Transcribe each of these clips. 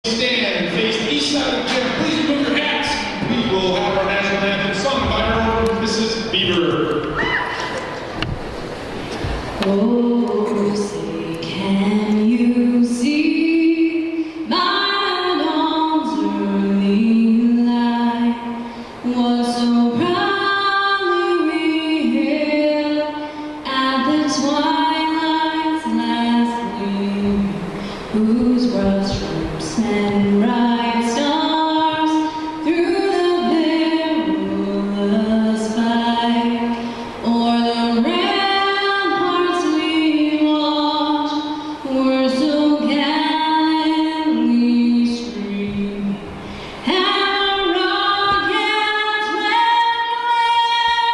Stand, face the east side of the gym. Please remove your hats. We will have our national anthem sung by our own Mrs. Bieber. Oh, say, can you see my dawn's early light was so proudly hailed at the twilight's last gleam, whose broad stripes and bright stars through the perilous fight o'er the ramparts we watched were so gallantly streaming, and the rockets went clear,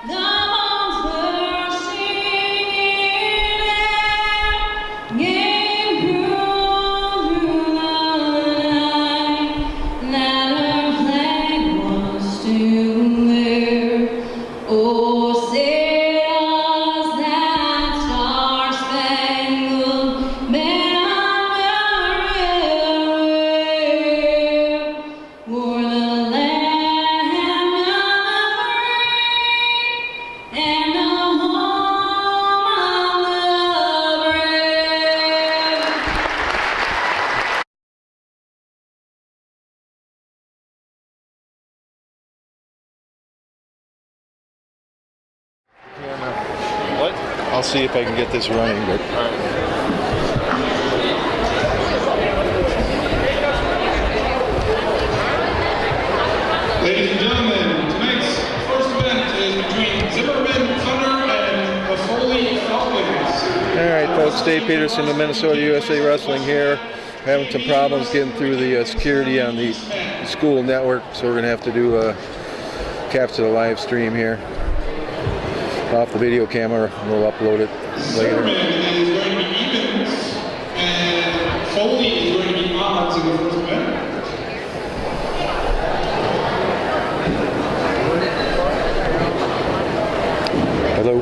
the bombs bursting in air gave proof through the night that our flag was still there. Oh, say does that star-spangled banner wave o'er the land of the free and the home of the brave? What? I'll see if I can get this running, but Ladies and gentlemen, tonight's first event is between Zimmerman Thunder and the Foley Falcons. all right, folks. Dave Peterson of Minnesota USA Wrestling here. Having some problems getting through the security on the school network, so we're gonna have to do capture the live stream here off the video camera. We'll upload it later. Zimmerman is going to be evens, and Foley is going to be odds in the first event. Hello.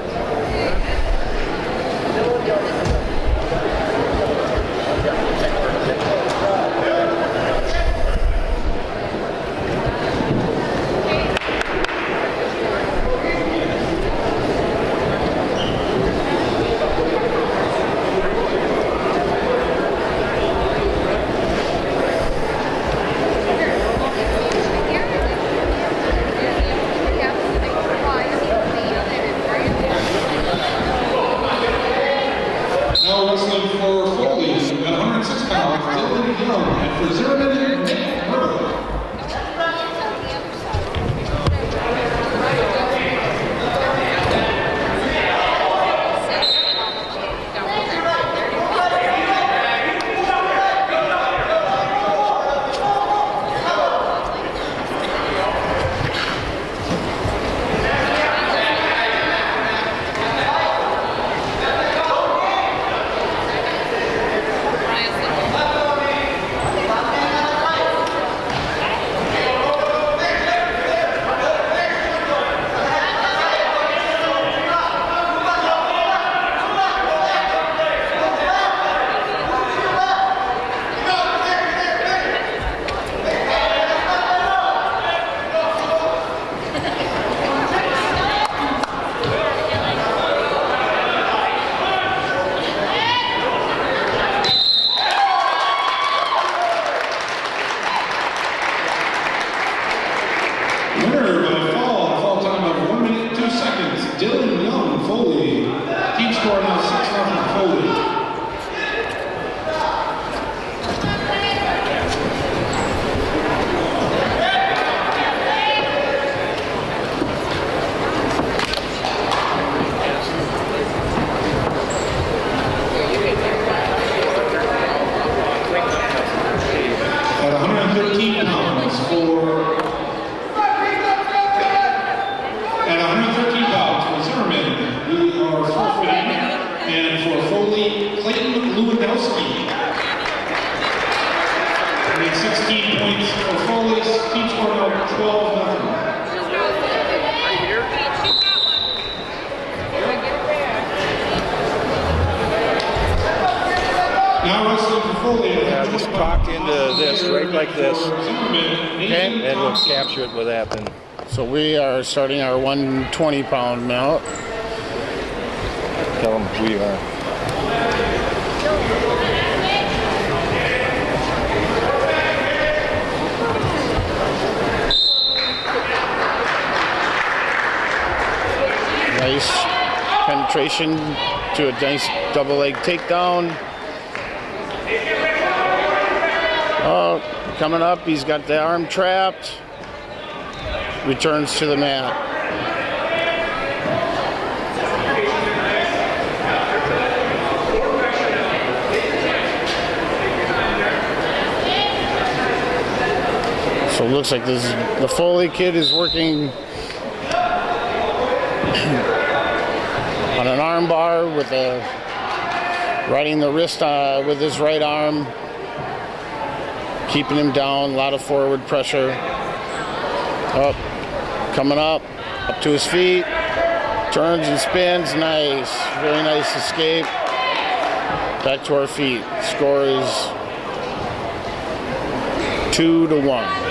Now wrestling for Foley at 106 pounds, Dylan Young, and for Zimmerman, Nick Murdoch. Winner by fall time of 1 minute 2 seconds, Dylan Young, Foley. Team score now 6-0 Foley. At 113 pounds for Zimmerman, we are forfeiting, and for Foley, Clayton Lewandowski. We need 16 points for Foley, team score now 12-0. Now wrestling for Foley. Just talk into this, right like this, Zimmerman, Okay. and we'll capture it with that. And So we are starting our 120-pound mount. tell them who you are. Nice penetration to a nice double leg takedown. Oh, coming up, he's got the arm trapped. Returns to the mat. So it looks like the Foley kid is working on an arm bar with riding the wrist with his right arm, keeping him down. A lot of forward pressure. Up, coming up to his feet, turns and spins. Nice, very nice escape. Back to our feet. Score is 2-1.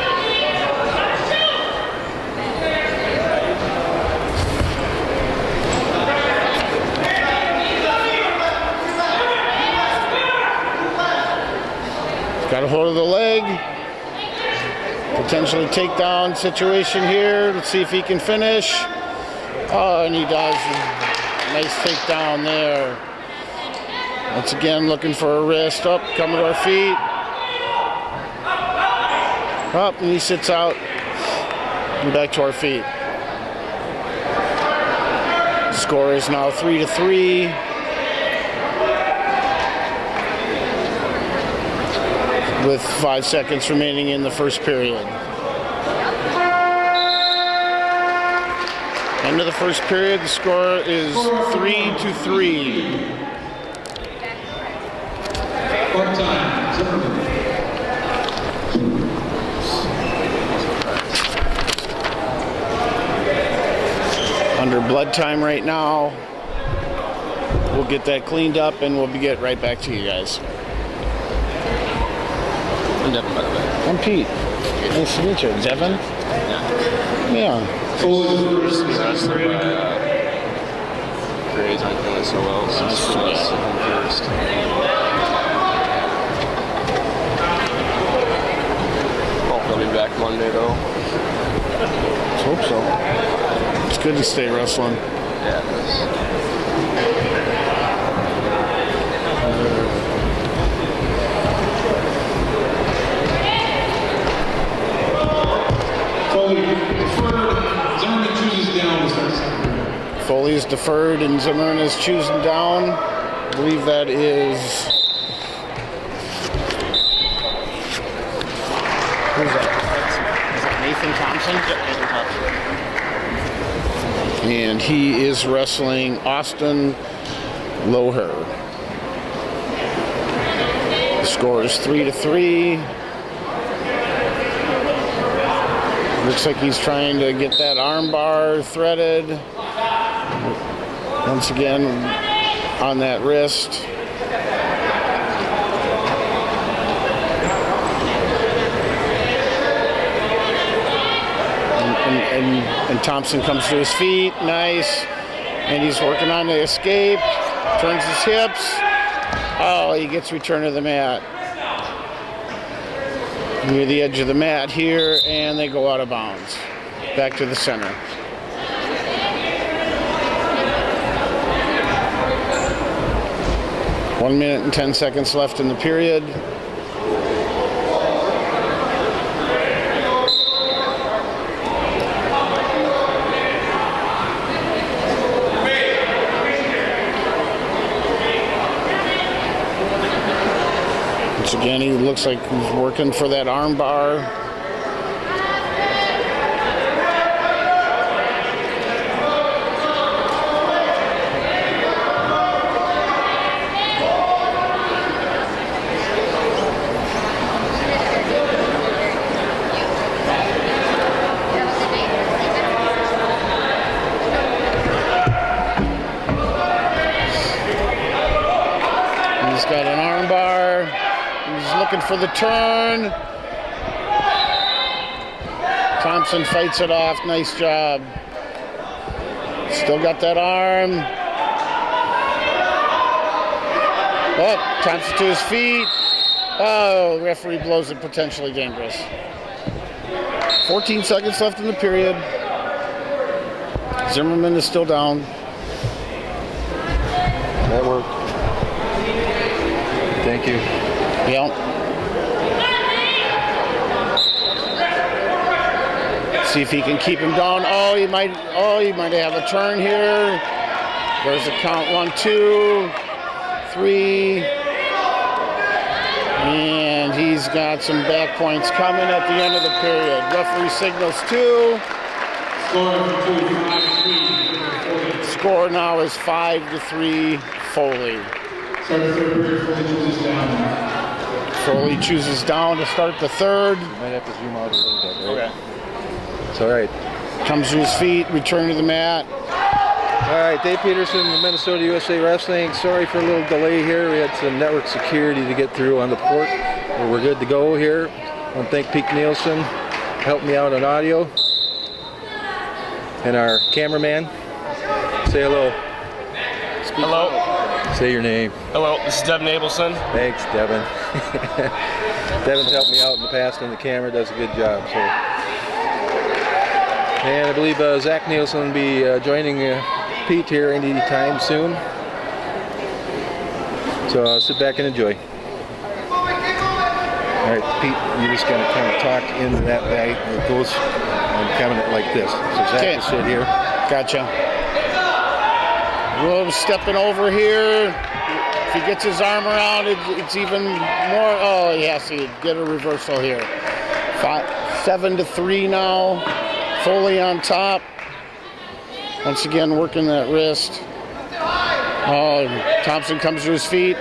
Got a hold of the leg. Potentially takedown situation here. Let's see if he can finish. Oh, and he does. Nice takedown there. Once again, looking for a wrist. Up, coming to our feet. Up, and he sits out. And back to our feet. Score is now 3-3. With 5 seconds remaining in the first period. End of the first period, the score is 3-3. Part time, Zimmerman. Under blood time right now. We'll get that cleaned up and we'll get right back to you guys. Devin, by the way. I'm Pete. Nice to meet you. Devin? Yeah. Foley first, Just second wrestling period. by grades aren't feeling so well, so That's it's too bad. home first. Hopefully I'll be back Monday though. Let's hope so. It's good to stay wrestling. Yeah, it is. Foley deferred. Zimmerman chooses down to start second period. Foley is deferred and Zimmerman is choosing down. I believe that is. Who's that? Is that Nathan Thompson? And he is wrestling Austin Loher. The score is 3-3. Looks like he's trying to get that arm bar threaded. Once again, on that wrist. And Thompson comes to his feet, nice. And he's working on the escape, turns his hips. Oh, he gets returned to the mat. Near the edge of the mat here, and they go out of bounds. Back to the center. One minute and 10 seconds left in the period. Once again, he looks like he's working for that arm bar. He's got an arm bar. looking for the turn. Thompson fights it off. Nice job. Still got that arm. Oh, Thompson to his feet. Oh, referee blows it potentially dangerous. 14 seconds left in the period. Zimmerman is still down. That worked. Thank you. Yeah. See if he can keep him down. Oh, he might have a turn here. There's the count. 1, 2, 3. And he's got some back points coming at the end of the period. Referee signals 2. Score now is 5-3 Foley. Foley chooses down to start the third. You might have to zoom out a little bit, right? Okay. It's all right. Comes to his feet, return to the mat. All right, Dave Peterson, Minnesota USA Wrestling. Sorry for a little delay here. We had some network security to get through on the port. But we're good to go here. I want to thank Pete Nielsen, helped me out on audio. And our cameraman. Say hello. Hello. Say your name. Hello, this is Devin Abelson. Thanks, Devin. Devin's helped me out in the past on the camera, does a good job. So. And I believe Zach Nielsen will be joining Pete here anytime soon. So sit back and enjoy. All right, Pete, you're just going to kind of talk into that bag. It goes kind of like this. So Zach will sit here. Gotcha. Will stepping over here. If he gets his arm around, it's even more. Oh, yes, he get a reversal here. 7-3 now. Foley on top. Once again, working that wrist. Oh, Thompson comes to his feet.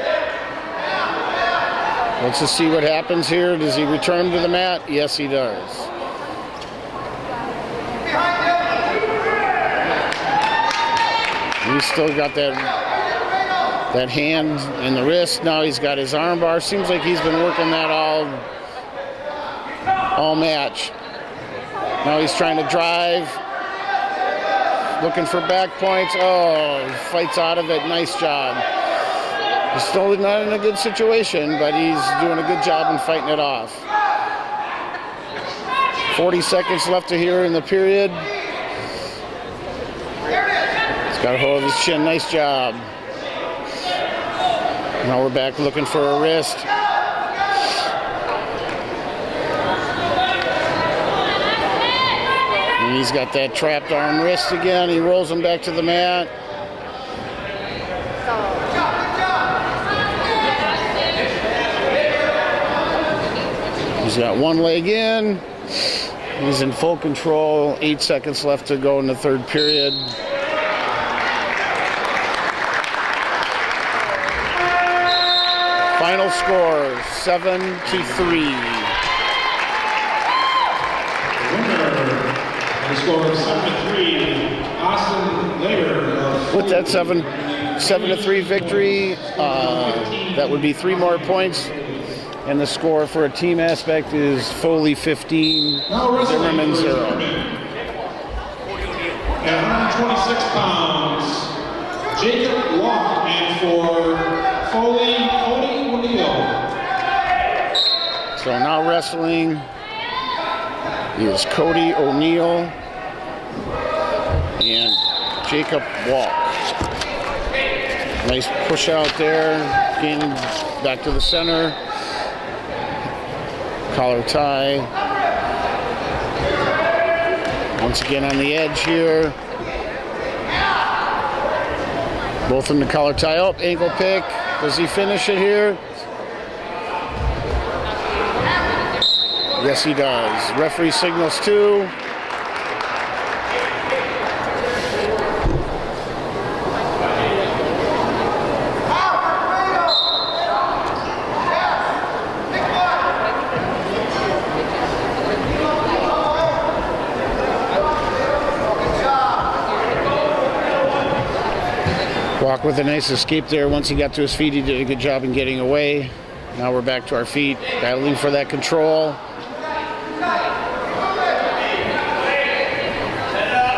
Let's just see what happens here. Does he return to the mat? Yes, he does. He's still got that hand in the wrist. Now he's got his arm bar. Seems like he's been working that all match. Now he's trying to drive. Looking for back points. Oh, he fights out of it. Nice job. He's still not in a good situation, but he's doing a good job in fighting it off. 40 seconds left to here in the period. He's got a hold of his chin. Nice job. Now we're back looking for a wrist. And he's got that trapped arm wrist again. He rolls him back to the mat. He's got one leg in. He's in full control. 8 seconds left to go in the third period. Final score, 7-3. The score of 7-3, Austin Layer. With that 7-3 victory, that would be 3 more points. And the score for a team aspect is Foley 15, Zimmerman 0. At 126 pounds, Jacob Locke, and for Foley, Cody O'Neill. So now wrestling is Cody O'Neill and Jacob Walk. Nice push out there, gaining back to the center. Collar tie. Once again on the edge here. Both in the collar tie. Up, ankle pick. Does he finish it here? Yes, he does. Referee signals 2. Walk with a nice escape there. Once he got to his feet, he did a good job in getting away. Now we're back to our feet, battling for that control.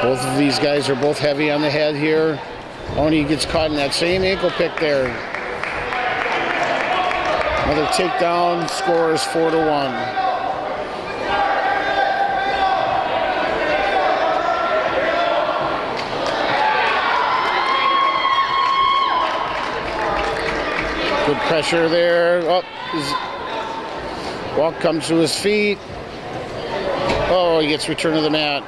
Both of these guys are both heavy on the head here. Oni gets caught in that same ankle pick there. Another takedown, score is 4-1. Good pressure there. Oh, Walk comes to his feet. Oh, he gets returned to the mat.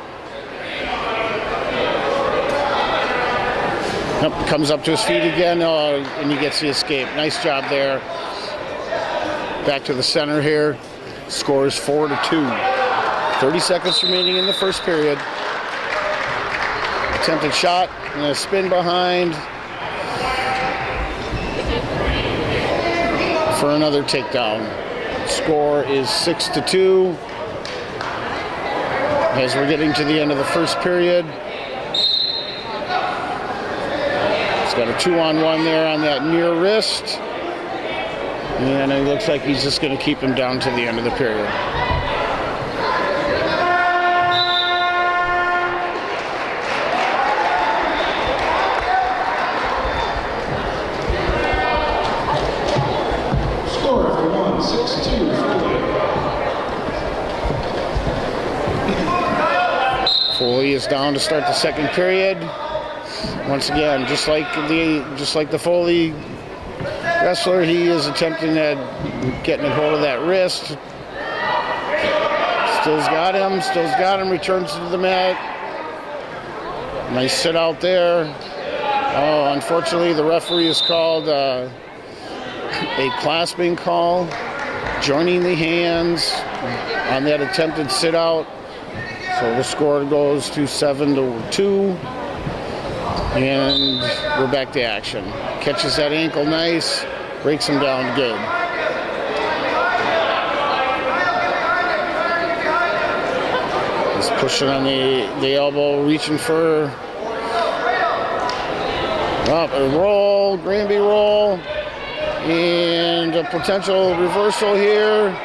Nope, comes up to his feet again. Oh, and he gets the escape. Nice job there. Back to the center here. Score is 4-2. 30 seconds remaining in the first period. Attempted shot and a spin behind. For another takedown. Score is 6-2. As we're getting to the end of the first period. He's got a 2-on-1 there on that near wrist. And it looks like he's just going to keep him down to the end of the period. Score for 6-2 Foley is down to start the second period. Once again, just like the Foley wrestler, he is attempting at getting a hold of that wrist. Still's got him, returns to the mat. Nice sit out there. Oh, unfortunately, the referee has called a clasping call, joining the hands on that attempted sit out. So the score goes to 7-2. And we're back to action. Catches that ankle nice, breaks him down good. He's pushing on the elbow, reaching for a roll, Granby roll, and a potential reversal here.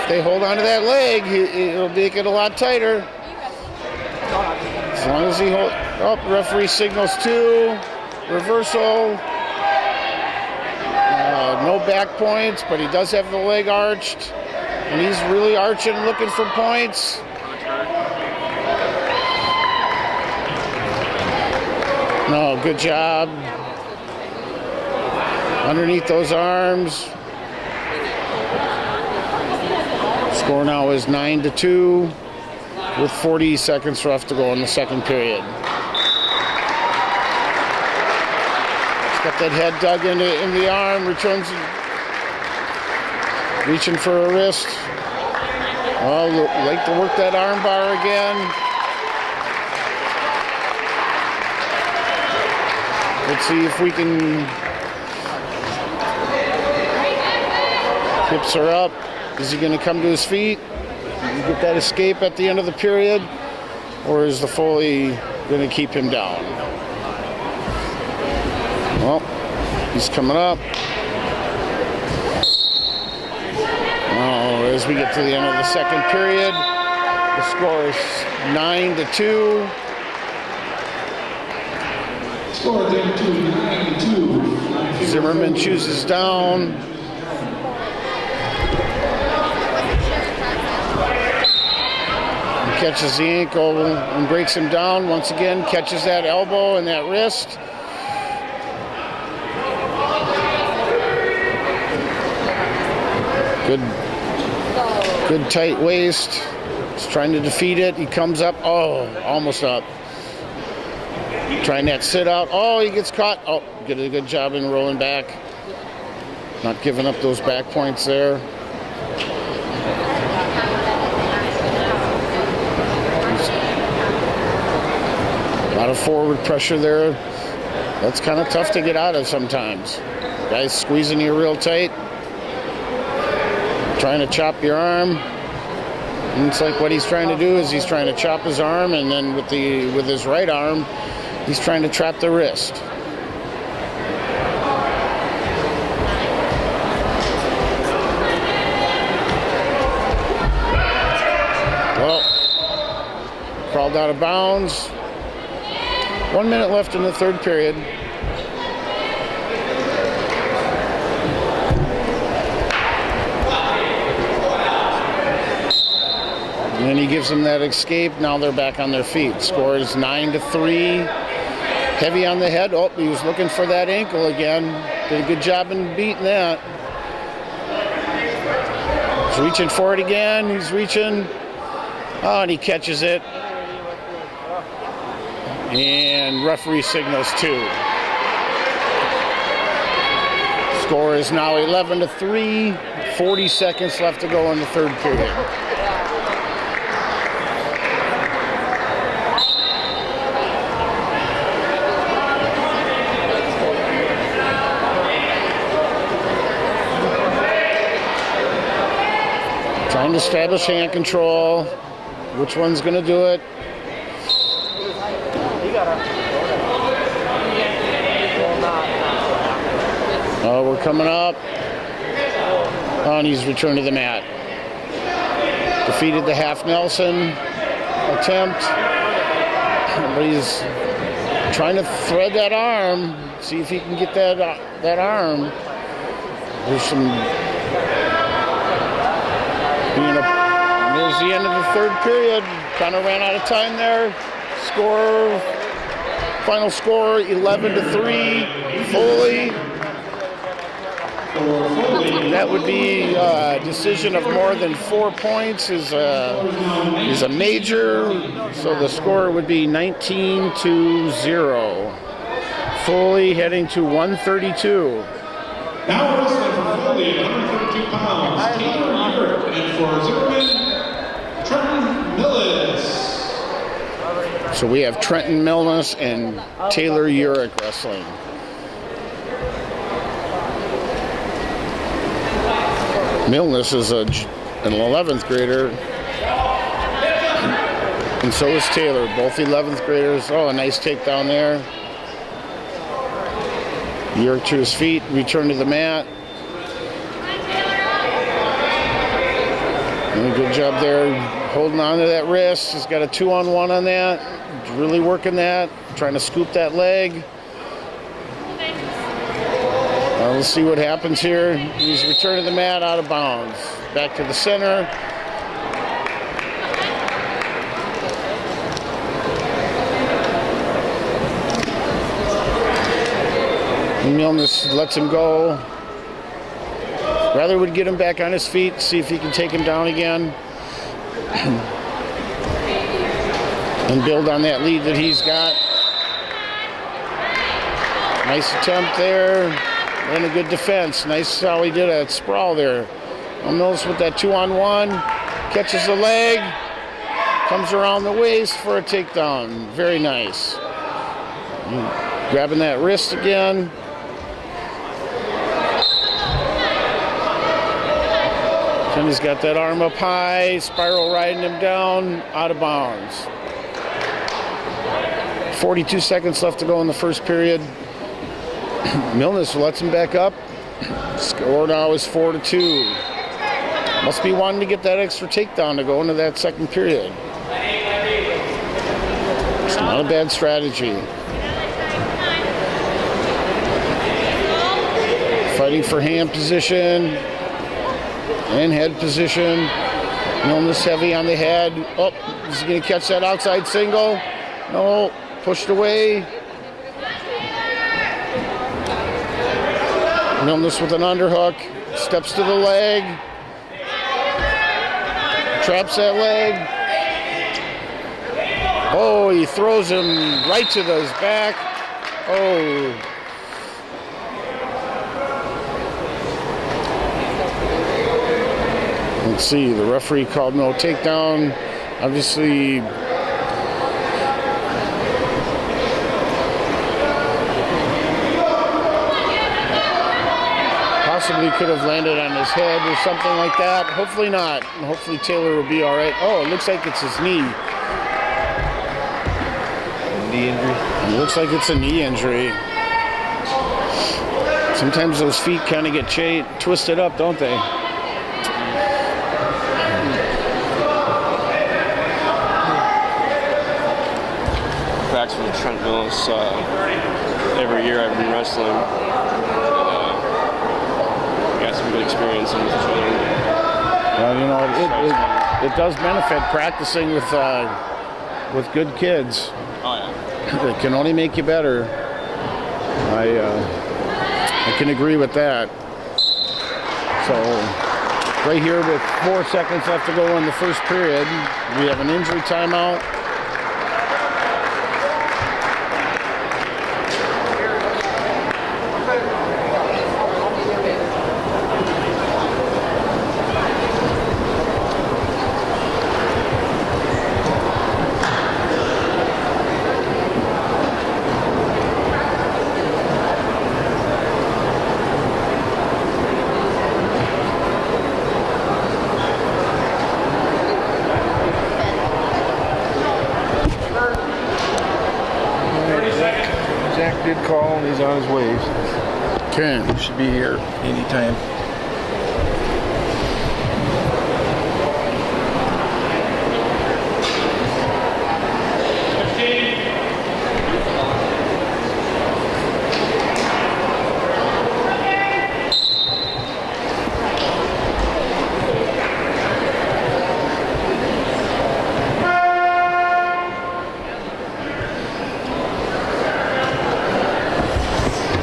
If they hold on to that leg, it'll make it a lot tighter. As long as he holds. Oh, referee signals 2. Reversal. No back points, but he does have the leg arched. And he's really arching, looking for points. No, good job. Underneath those arms. Score now is 9-2 with 40 seconds left to go in the second period. Got that head dug in the arm, returns, reaching for a wrist. Oh, like to work that arm bar again. Let's see if we can. Hips are up. Is he going to come to his feet? Get that escape at the end of the period? Or is the Foley going to keep him down? Well, he's coming up. Oh, as we get to the end of the second period, the score is 9-2. Score 9-2. Zimmerman chooses down. He catches the ankle and breaks him down. Once again, catches that elbow and that wrist. Good tight waist. He's trying to defeat it. He comes up. Oh, almost up. Trying that sit out. Oh, he gets caught. Oh, did a good job in rolling back. Not giving up those back points there. A lot of forward pressure there. That's kind of tough to get out of sometimes. Guys squeezing you real tight. Trying to chop your arm. And it's like what he's trying to do is he's trying to chop his arm, and then with his right arm, he's trying to trap the wrist. called out of bounds. 1 minute left in the third period. And then he gives them that escape. Now they're back on their feet. Score is 9-3. Heavy on the head. Oh, he was looking for that ankle again. Did a good job in beating that. He's reaching for it again. He's reaching. Oh, and he catches it. And referee signals 2. Score is now 11-3. 40 seconds left to go in the third period. Trying to establish hand control. Which one's going to do it? Oh, we're coming up. Oh, and he's returned to the mat. Defeated the half Nelson attempt. But he's trying to thread that arm. See if he can get that arm. There's some... There's the end of the third period. Kind of ran out of time there. Final score 11-3. Foley. That would be a decision of more than 4 points is a major. So the score would be 19-0. Foley heading to 132. Now wrestling for Foley at 132 pounds, Taylor Urick, and for Zimmerman, Trenton Millis. So we have Trenton Millis and Taylor Urick wrestling. Millis is an 11th grader, and so is Taylor, both 11th graders. Oh, a nice takedown there. Urick to his feet, return to the mat. And a good job there, holding on to that wrist. He's got a 2-on-1 on that. He's really working that, trying to scoop that leg. Let's see what happens here. He's returned to the mat, out of bounds. Back to the center. Milnes lets him go. Rather would get him back on his feet, see if he can take him down again. And build on that lead that he's got. Nice attempt there. And a good defense. Nice how he did a sprawl there. Milnes with that 2-on-1. Catches the leg. Comes around the waist for a takedown. Very nice. Grabbing that wrist again. And he's got that arm up high. Spiral riding him down. Out of bounds. 42 seconds left to go in the first period. Milnes lets him back up. Score now is 4-2. Must be wanting to get that extra takedown to go into that second period. It's not a bad strategy. Fighting for hand position and head position. Milnes heavy on the head. Oh, he's going to catch that outside single. No, pushed away. Milnes with an underhook, steps to the leg, traps that leg. Oh, he throws him right to his back. Oh. Let's see, the referee called no takedown. Obviously, possibly could have landed on his head or something like that. Hopefully not. And hopefully Taylor will be all right. Oh, it looks like it's his knee. Knee injury? It looks like it's a knee injury. Sometimes those feet kind of get twisted up, don't they? Kind of knows every year I've been wrestling. Got some good experience in each other. Well, you know, it does benefit practicing with good kids. Oh yeah. It can only make you better. I can agree with that. So, right here with 4 seconds left to go in the first period, we have an injury timeout. Zach did call and he's on his way. Okay. He should be here anytime.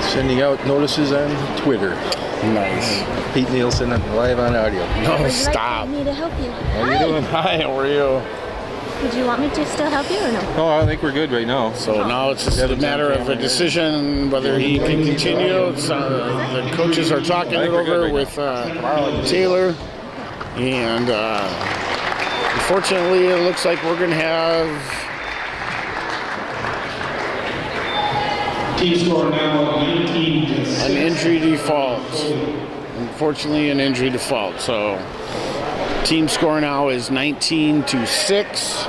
Sending out notices on Twitter. Nice. Pete Nielsen live on audio. No, Would you stop. like me to help you? How you doing? Hi, how are you? Would you want me to still help you or no? Oh, I think we're good right now. So now it's just a matter of a decision whether he can continue. It's, the coaches are talking it over with Taylor. And unfortunately, it looks like we're going to have Team score now 19 to 6. an injury default. Unfortunately, an injury default. So team score now is 19 to 6.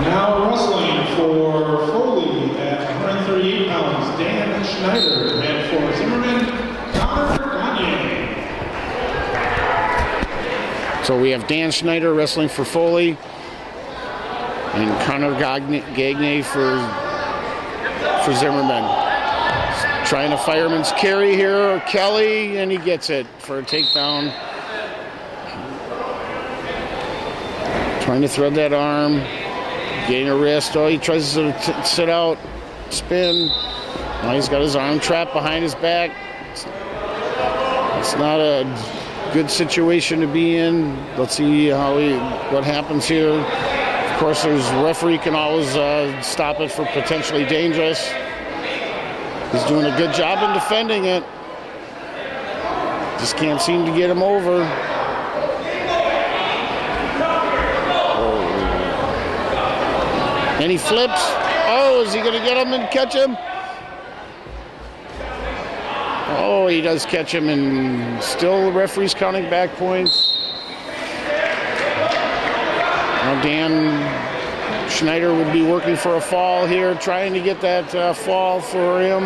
Now wrestling for Foley at 138 pounds, Dan Schneider, and for Zimmerman, Connor Gagne. So we have Dan Schneider wrestling for Foley and Connor Gagne for Zimmerman. Trying a fireman's carry here, Kelly, and he gets it for a takedown. Trying to thread that arm, gain a wrist. Oh, he tries to sit out, spin. Now he's got his arm trapped behind his back. It's not a good situation to be in. Let's see what happens here. Of course, there's referee can always stop it for potentially dangerous. He's doing a good job in defending it. Just can't seem to get him over. Oh. And he flips. Oh, is he going to get him and catch him? Oh, he does catch him, and still the referee's counting back points. Now Dan Schneider would be working for a fall here, trying to get that fall for him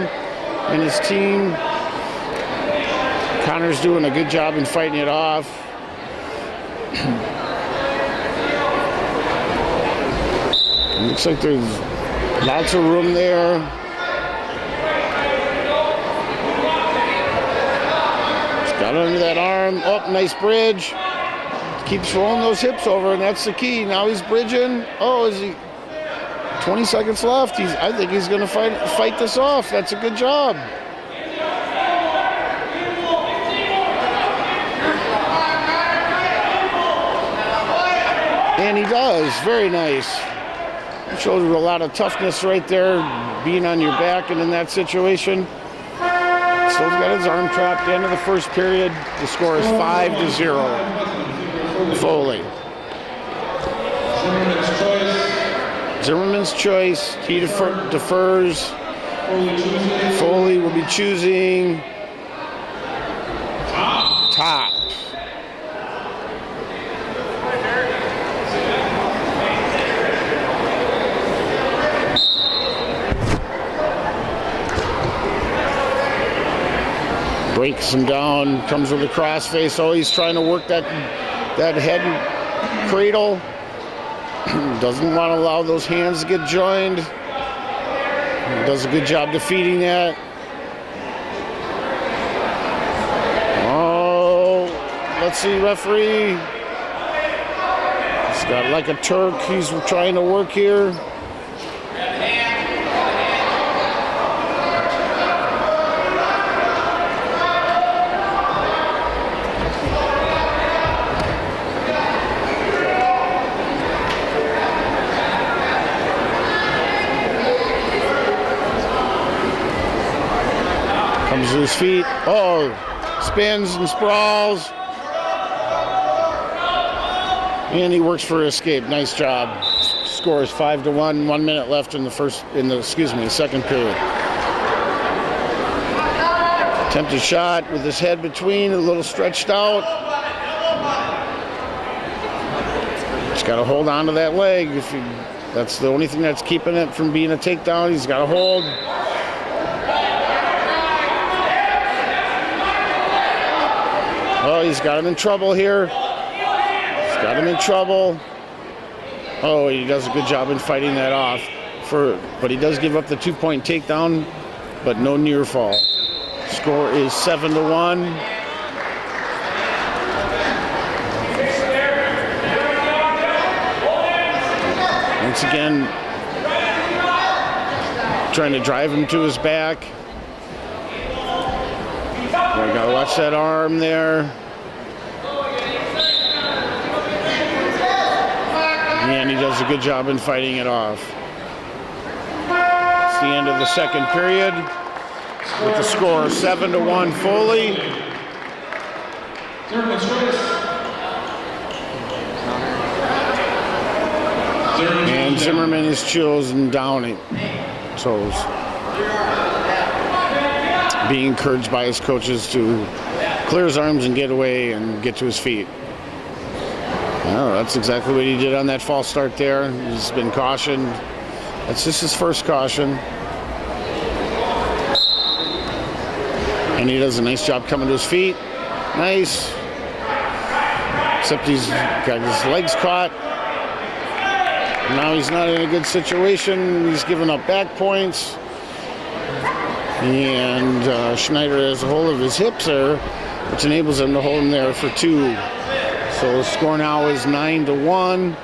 and his team. Connor's doing a good job in fighting it off. Looks like there's lots of room there. Got under that arm. Oh, nice bridge. Keeps rolling those hips over, and that's the key. Now he's bridging. Oh, is he? 20 seconds left. I think he's going to fight this off. That's a good job. And he does. Very nice. It shows a lot of toughness right there, being on your back and in that situation. Still got his arm trapped. End of the first period. The score is 5-0. Foley. Zimmerman's choice. He defers. Foley will be choosing top. Breaks him down, comes with a crossface. Oh, he's trying to work that head cradle. Doesn't want to allow those hands to get joined. Does a good job defeating that. Oh, let's see, referee. He's got like a Turk. He's trying to work here. Comes to his feet. Oh, spins and sprawls. And he works for escape. Nice job. Score is 5-1. 1 minute left in the second period. Attempted shot with his head between, a little stretched out. Just got to hold on to that leg. That's the only thing that's keeping it from being a takedown. He's got to hold. Oh, he's got him in trouble here. He's got him in trouble. Oh, he does a good job in fighting that off. But he does give up the 2-point takedown, but no near fall. Score is 7-1. Once again, trying to drive him to his back. We gotta watch that arm there. And he does a good job in fighting it off. It's the end of the second period with the score 7-1 Foley. And Zimmerman is chosen down. So being encouraged by his coaches to clear his arms and get away and get to his feet. Oh, that's exactly what he did on that false start there. He's been cautioned. That's just his first caution. And he does a nice job coming to his feet. Nice. Except he's got his legs caught. Now he's not in a good situation. He's giving up back points. And Schneider has a hold of his hips there, which enables him to hold him there for 2. So the score now is 9-1.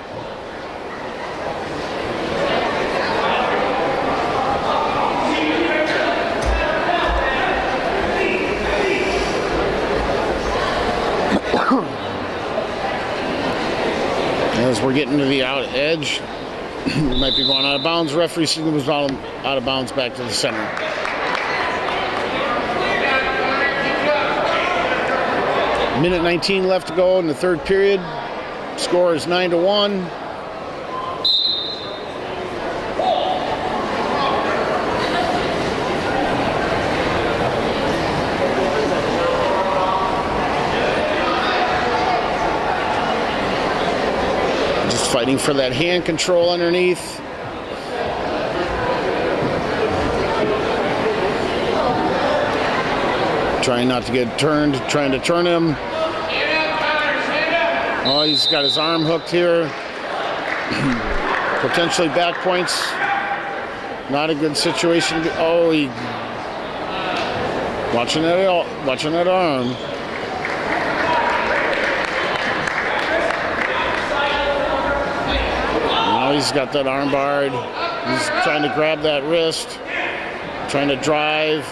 As we're getting to the out edge, we might be going out of bounds. Referee signals out of bounds back to the center. Minute 19 left to go in the third period. Score is 9-1. Just fighting for that hand control underneath. Trying not to get turned, trying to turn him. Oh, he's got his arm hooked here. Potentially back points. Not a good situation. Oh, he watching that arm. Now he's got that arm barred. He's trying to grab that wrist, trying to drive,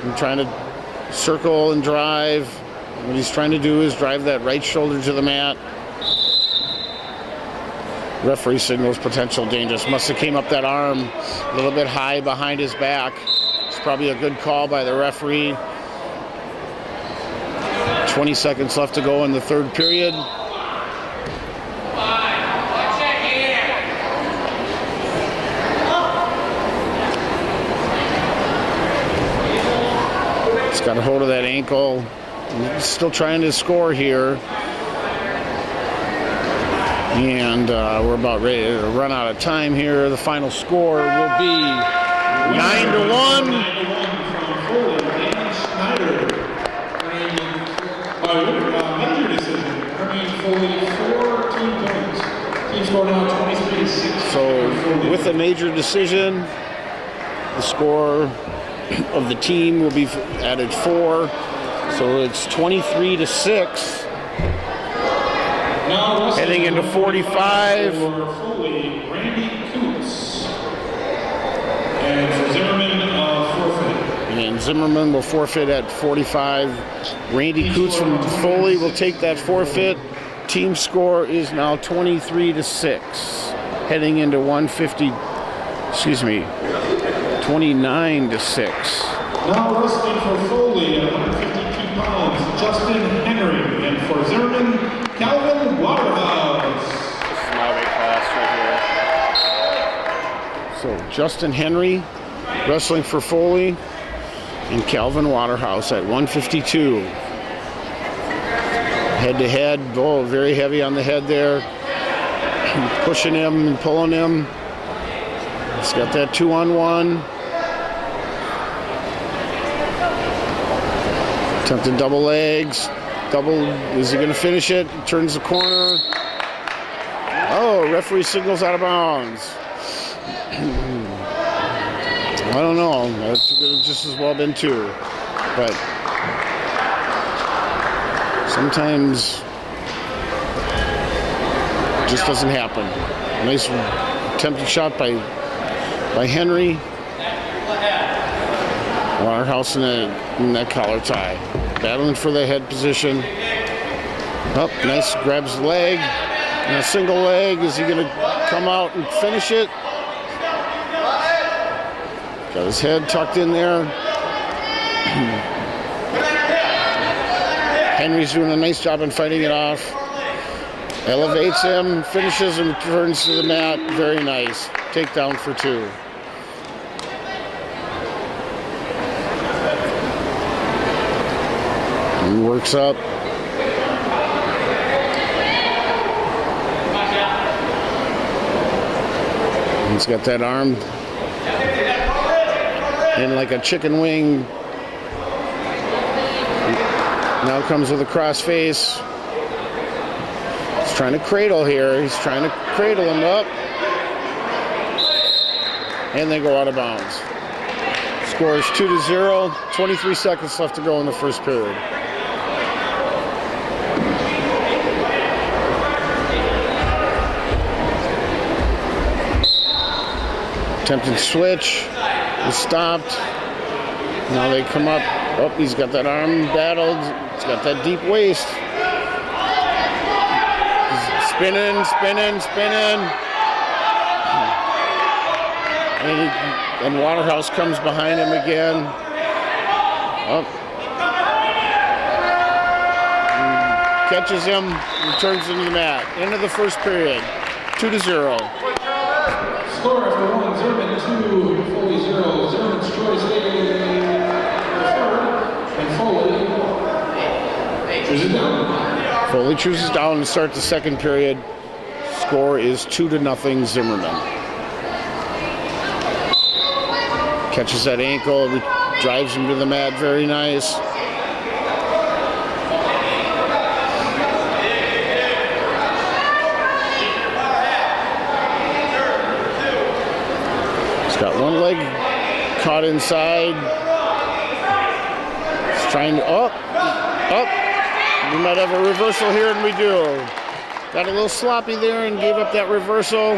and trying to circle and drive. What he's trying to do is drive that right shoulder to the mat. Referee signals potential dangerous. Must have came up that arm a little bit high behind his back. It's probably a good call by the referee. 20 seconds left to go in the third period. He's got a hold of that ankle. He's still trying to score here. And we're about ready to run out of time here. The final score will be 9-1. major decision. The score of the team will be added 4, so it's 23-6. Now wrestling Heading into 45. For Foley, Randy Coots. And for Zimmerman, forfeit. And Zimmerman will forfeit at 45. Randy Coots from Foley will take that forfeit. Team score is now 23-6. Heading into 29-6. Now wrestling for Foley at 152 pounds, Justin Henry. And for Zimmerman, Calvin Waterhouse. This is my weight class right here. So Justin Henry wrestling for Foley and Calvin Waterhouse at 152. Head to head, oh, very heavy on the head there. Pushing him and pulling him. He's got that 2-on-1. Attempted double legs. Is he going to finish it? Turns the corner. Oh, referee signals out of bounds. I don't know. That could have just as well been 2. But sometimes it just doesn't happen. Nice attempted shot by Henry. Waterhouse in that collar tie. Battling for the head position. Oh, nice, grabs the leg. And a single leg. Is he going to come out and finish it? Got his head tucked in there. Henry's doing a nice job in fighting it off. Elevates him, finishes and returns to the mat. Very nice. Takedown for 2. He works up. He's got that arm in like a chicken wing. Now comes with a cross face. He's trying to cradle here. He's trying to cradle him up. And they go out of bounds. Score is 2-0. 23 seconds left to go in the first period. Attempted switch. Is stopped. Now they come up. Oh, he's got that arm battled. He's got that deep waist. He's spinning. And Waterhouse comes behind him again. Oh. Catches him, returns into the mat. End of the first period. 2-0. Score after 1, Zimmerman 2, Foley 0. Zimmerman's choice A, and Foley chooses down. Foley chooses down to start the second period. Score is 2-0 Zimmerman. Catches that ankle, drives him to the mat, very nice. He's got one leg caught inside. He's trying to, up. We might have a reversal here, and we do. Got a little sloppy there and gave up that reversal.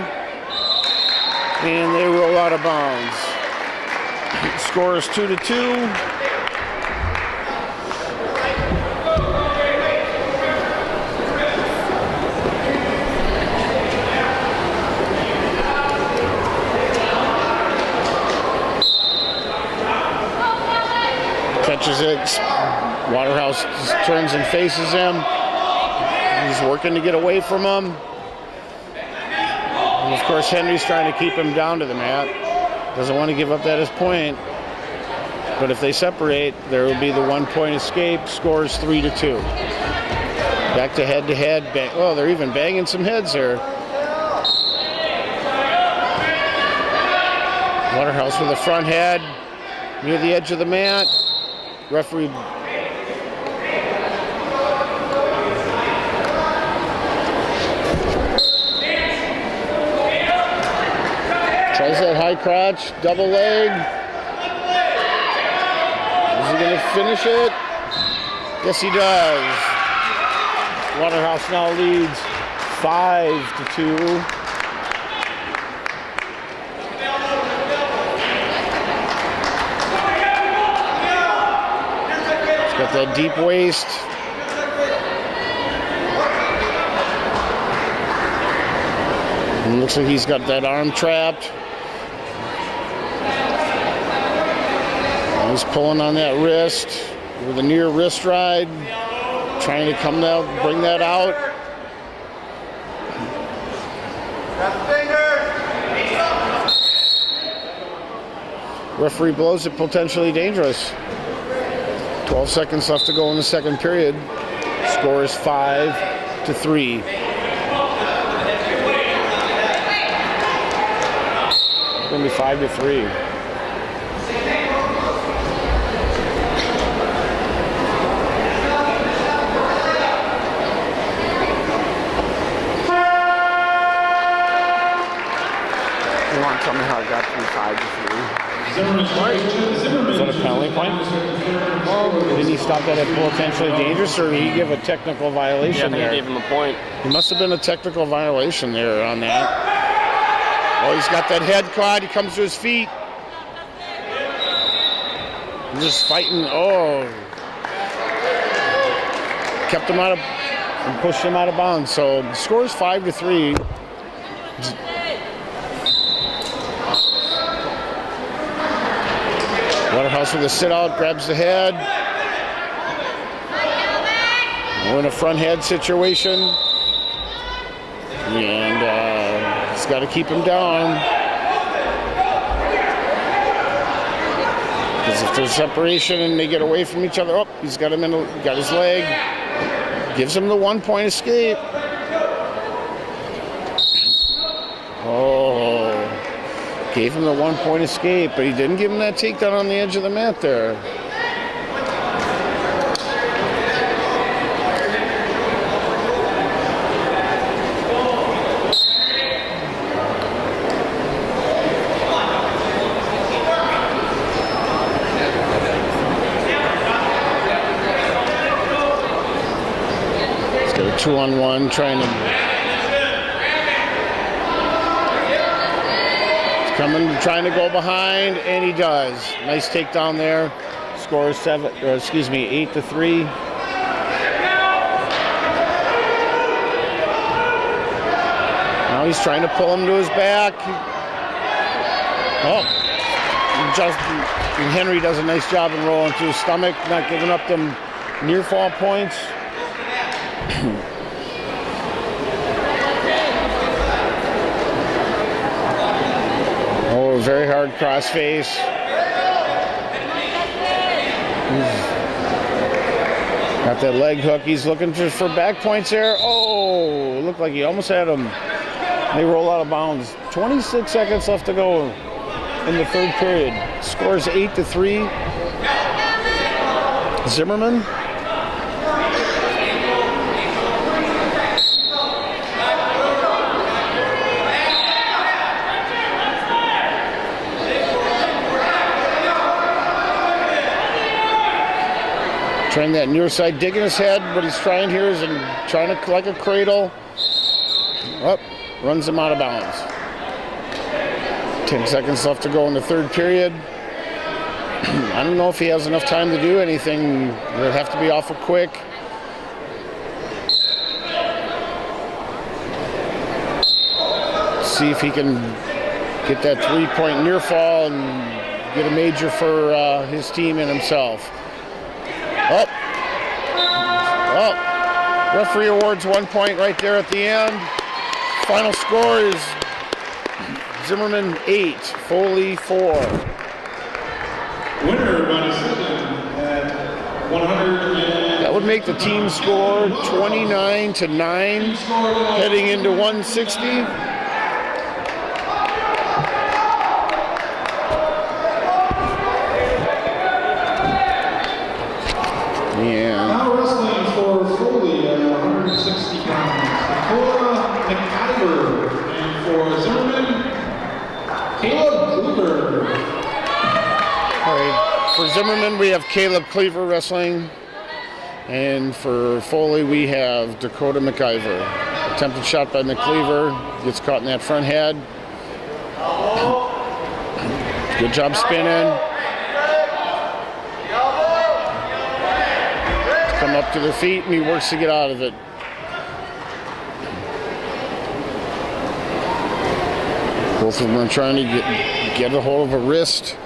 And they roll out of bounds. Score is 2-2. Catches it. Waterhouse just turns and faces him. He's working to get away from him. And of course, Henry's trying to keep him down to the mat. Doesn't want to give up that as point. But if they separate, there will be the 1-point escape. Scores 3-2. Back to head. Oh, they're even banging some heads here. Waterhouse with a front head near the edge of the mat. Referee. Tries that high crotch, double leg. Is he going to finish it? Yes, he does. Waterhouse now leads 5-2. He's got that deep waist. And looks like he's got that arm trapped. And he's pulling on that wrist with a near wrist ride, trying to come down, bring that out. Referee blows it potentially dangerous. 12 seconds left to go in the second period. Score is 5-3. It's going to be 5-3. You want to tell me how it got to be 5-3? Zimmerman. Is that a penalty point? Didn't he stop that at potentially dangerous, or did he give a technical violation Yeah, I think there? I gave him a point. It must have been a technical violation there on that. Oh, he's got that head caught. He comes to his feet. He's just fighting. Oh. Kept him out of, and pushed him out of bounds. So the score is 5-3. Waterhouse with a sit out, grabs the head. We're in a front head situation. And he's got to keep him down. Because if there's separation and they get away from each other, oh, he's got him in, got his leg. Gives him the 1 point escape. Oh. Gave him the 1 point escape, but he didn't give him that takedown on the edge of the mat there. He's got a 2-on-1 trying to... Coming, trying to go behind, and he does. Nice takedown there. Score is 8-3. Now he's trying to pull him to his back. Oh, Henry does a nice job in rolling to his stomach, not giving up them near fall points. Oh, very hard crossface. Got that leg hook. He's looking for back points there. Oh, looked like he almost had him. They roll out of bounds. 26 seconds left to go in the third period. Scores 8-3. Zimmerman. Trying that near side, digging his head. What he's trying here is trying to like a cradle. Up, runs him out of bounds. 10 seconds left to go in the third period. I don't know if he has enough time to do anything. It'll have to be awful quick. See if he can get that 3-point near fall and get a major for his team and himself. Up. Oh. Referee awards 1 point right there at the end. Final score is Zimmerman 8, Foley 4. Winner by decision at 100. That would make the team score 29-9, heading into 160. Now wrestling for Foley at 160 pounds. Nicola McIver, and for Zimmerman, Kate For Zimmerman, we have Caleb Cleaver wrestling. And for Foley, we have Dakota McIver. Attempted shot by McCleaver. Gets caught in that front head. Good job spinning. Come up to their feet, and he works to get out of it. Both of them are trying to get a hold of a wrist.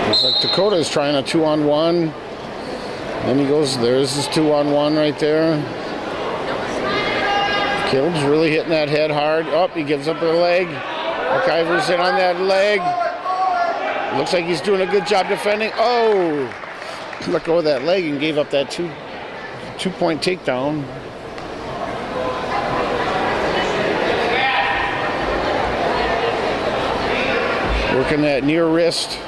Looks like Dakota is trying a 2-on-1. Then he goes, there's his 2-on-1 right there. Caleb's really hitting that head hard. Oh, he gives up the leg. McIver's in on that leg. Looks like he's doing a good job defending. Oh! Let go of that leg and gave up that two-point takedown. Working that near wrist.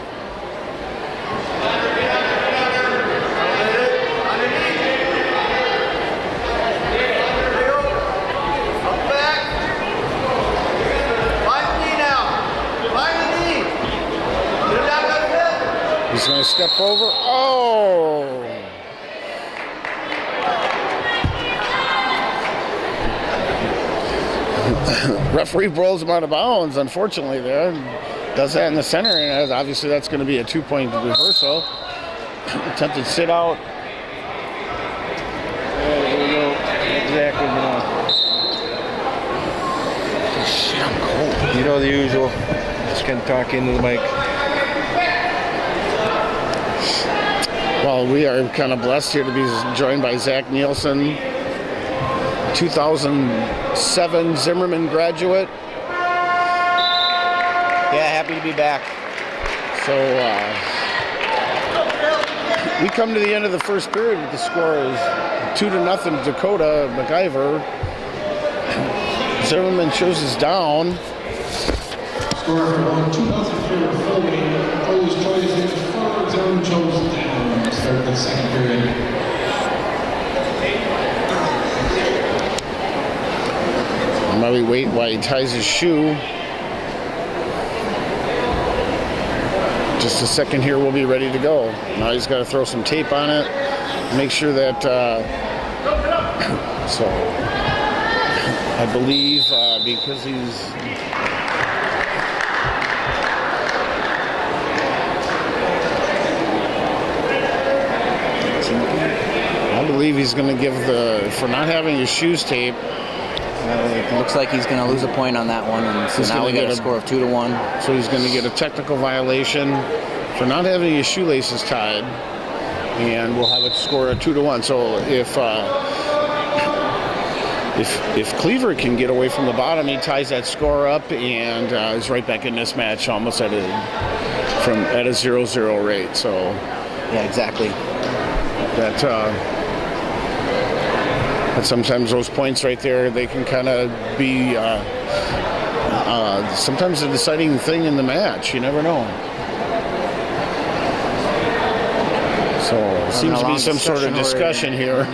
He's going to step over. Oh! Referee rolls him out of bounds, unfortunately, there. Does that in the center, and obviously that's going to be a 2-point reversal. Attempted sit out. There we go. Exactly. Shit, I'm cold. You know the usual. Just gonna talk into the mic. Well, we are kind of blessed here to be joined by Zach Nielsen, 2007 Zimmerman graduate. Yeah, happy to be back. So we come to the end of the first period with the score is 2-0 Dakota McIver. Zimmerman shows us down. Score on 2004 Foley. Foley's choice is forward zone chose down. Start the second period. While we wait while he ties his shoe. Just a second here, we'll be ready to go. Now he's got to throw some tape on it. Make sure that, so I believe because he's going to give for not having his shoes taped. It looks like he's going to lose a point on that one, and so now we get a score of 2-1. So he's going to get a technical violation for not having his shoelaces tied, and we'll have a score of 2-1. So if Cleaver can get away from the bottom, he ties that score up and is right back in this match, almost at a 0-0 rate. So yeah, exactly. That sometimes those points right there, they can kind of be sometimes a deciding thing in the match. You never know. So it seems to be some sort of discussion here.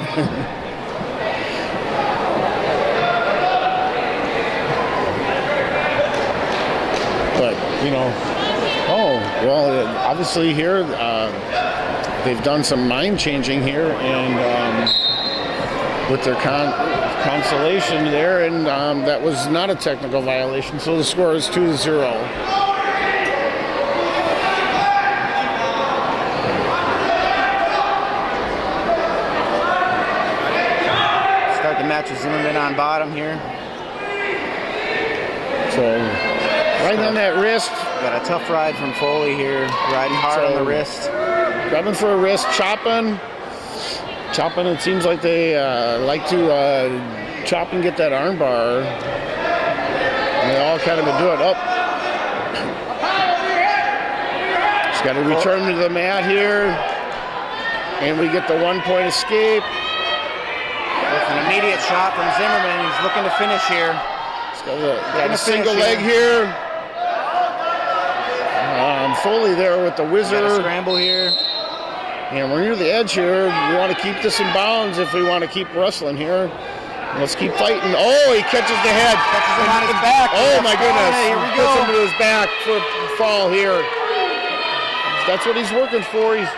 But, you know, obviously here they've done some mind changing here and with their consolation there, and that was not a technical violation, so the score is 2-0. Start the match with Zimmerman on bottom here. So, right on that wrist. Got a tough ride from Foley here, riding hard on the wrist. Grabbing for a wrist, chopping. It seems like they like to chop and get that arm bar. And they all kind of do it up. Just got to return to the mat here. And we get the 1-point escape. With an immediate shot from Zimmerman. He's looking to finish here. He's got a single leg here. Foley there with the Got a whizzer. scramble here. And we're near the edge here. We want to keep this in bounds if we want to keep wrestling here. Let's keep fighting. Oh, he catches the head. Catches him on his back. Oh my goodness. Here we Puts him go. to his back for a fall here. That's what he's working for. He's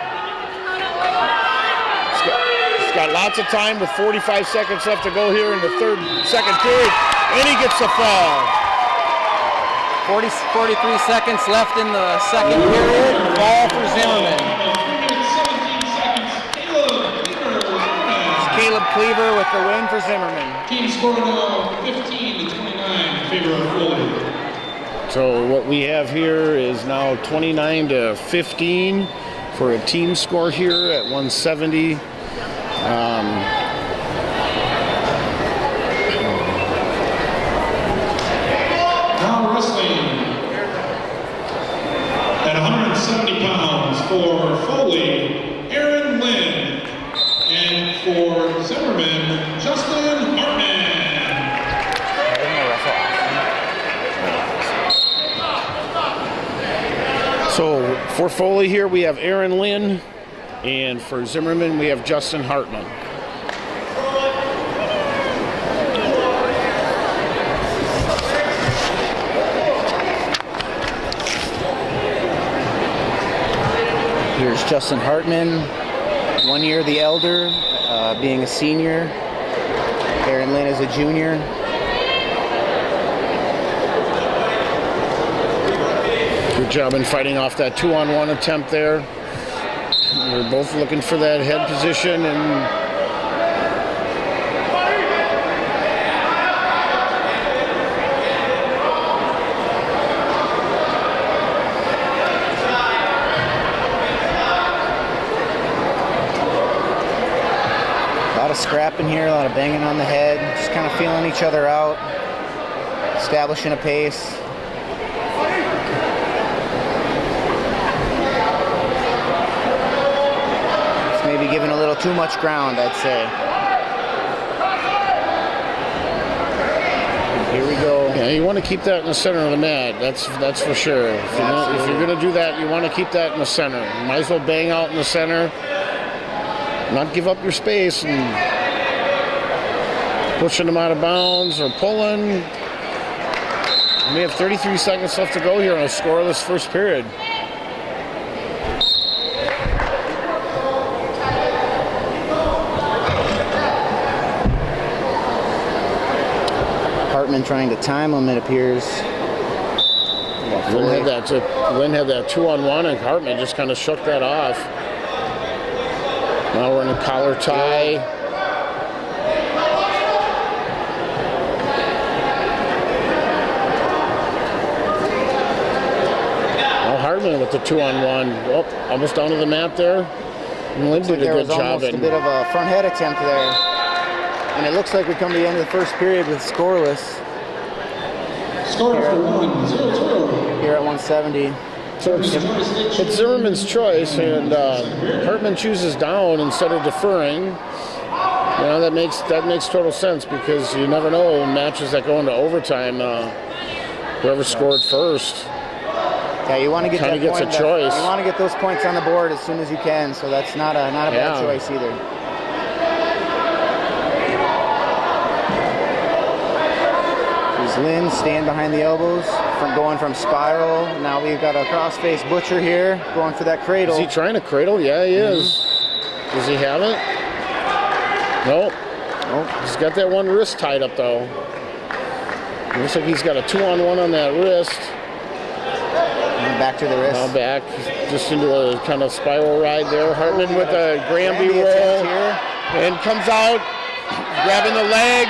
got lots of time with 45 seconds left to go here in the second period. And he gets the fall. 43 seconds left in the second period. Ball for Zimmerman. 17 seconds. Caleb Cleaver with the win for Zimmerman. Team score now 15 to 29 in favor of Foley. So what we have here is now 29 to 15 for a team score here at 170. Now wrestling at 170 pounds for Foley, Aaron Lynn, and for Zimmerman, Justin Hartman. So for Foley here we have Aaron Lynn, and for Zimmerman we have Justin Hartman. Here's Justin Hartman, 1 year the elder, being a senior. Aaron Lynn is a junior. Good job in fighting off that 2-on-1 attempt there. We're both looking for that head position, and A lot of scrapping here, a lot of banging on the head, just kind of feeling each other out, establishing a pace. It's maybe giving a little too much ground, I'd say. Here we go. yeah, you want to keep that in the center of the mat. That's for sure. If you're going to do that, you want to keep that in the center. You might as well bang out in the center, not give up your space and pushing them out of bounds or pulling. We have 33 seconds left to go here on a scoreless first period. Hartman trying to time him, it appears. Lynn had that 2-on-1, and Hartman just kind of shook that off. Now we're in a collar tie. Now Hartman with the 2-on-1. Oh, almost down to the mat there. And Lynn did a There good was job. almost a bit of a front head attempt there. And it looks like we come to the end of the first period with scoreless Score after 1-0-0. here at 170. So it's Zimmerman's choice, and Hartman chooses down instead of deferring. You know, that makes total sense, because you never know in matches that go into overtime, whoever scored first. Yeah, you want to get Kinda that gets a point. choice. You want to get those points on the board as soon as you can, so that's not a bad Yeah. choice either. Here's Lynn, stand behind the elbows, going from spiral. Now we've got a cross-face Butcher here, going for that cradle. Is he trying to cradle? Yeah, he is. Does he have it? Nope. Nope. He's got that one wrist tied up, though. Looks like he's got a 2-on-1 on that wrist. And back to the wrist. Now back just into a kind of spiral ride there. Hartman with a Granby Granby roll attempt here. and comes out, grabbing the leg.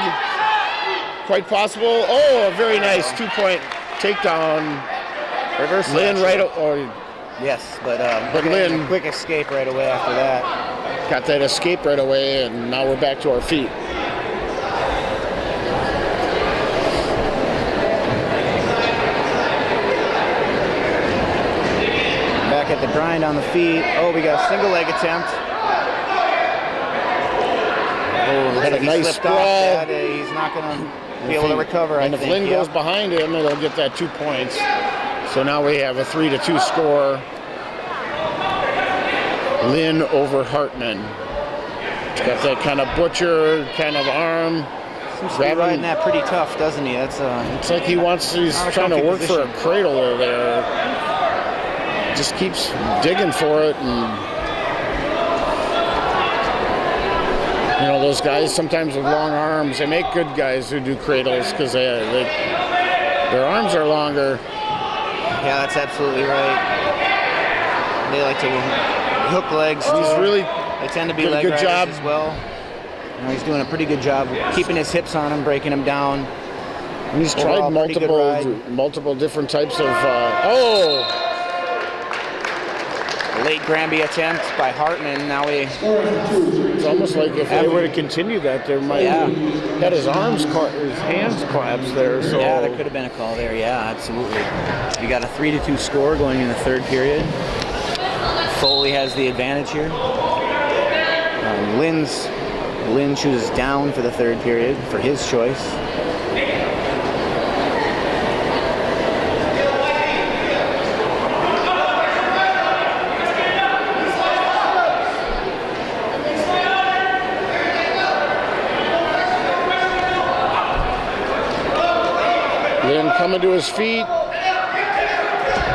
Quite possible. Oh, a very nice 2-point takedown. Reverse Lynn action. Yes, but But Lynn- a quick escape right away after that. got that escape right away, and now we're back to our feet. Back at the grind on the feet. Oh, we got a single leg attempt. Oh, looks Had a like he nice slipped off sprawl. that. He's not going to be able to recover, And I if think. Lynn Yep. goes behind him, it'll get that 2 points. So So now we have a 3-2 score. Lynn over Hartman. He's got that kind of butcher kind of arm. Seems to be riding that pretty tough, doesn't he? That's It's like he's trying to work for a cradle over there. Just keeps digging for it, and you know, those guys sometimes with long arms, they make good guys who do cradles because their arms are longer. Yeah, that's absolutely right. They like to hook legs. They tend to be leg riders as well. You know, he's doing a pretty good job keeping his hips on him, breaking him down. And he's tried multiple different types of. Late Granby attempt by Hartman. Now It's almost like if they were to continue that, there might had his hands collapsed there. So yeah, there could have been a call there. Yeah, absolutely. We got a 3-2 score going in the third period. Foley has the advantage here. Lynn chooses down for the third period for his choice. Lynn coming to his feet.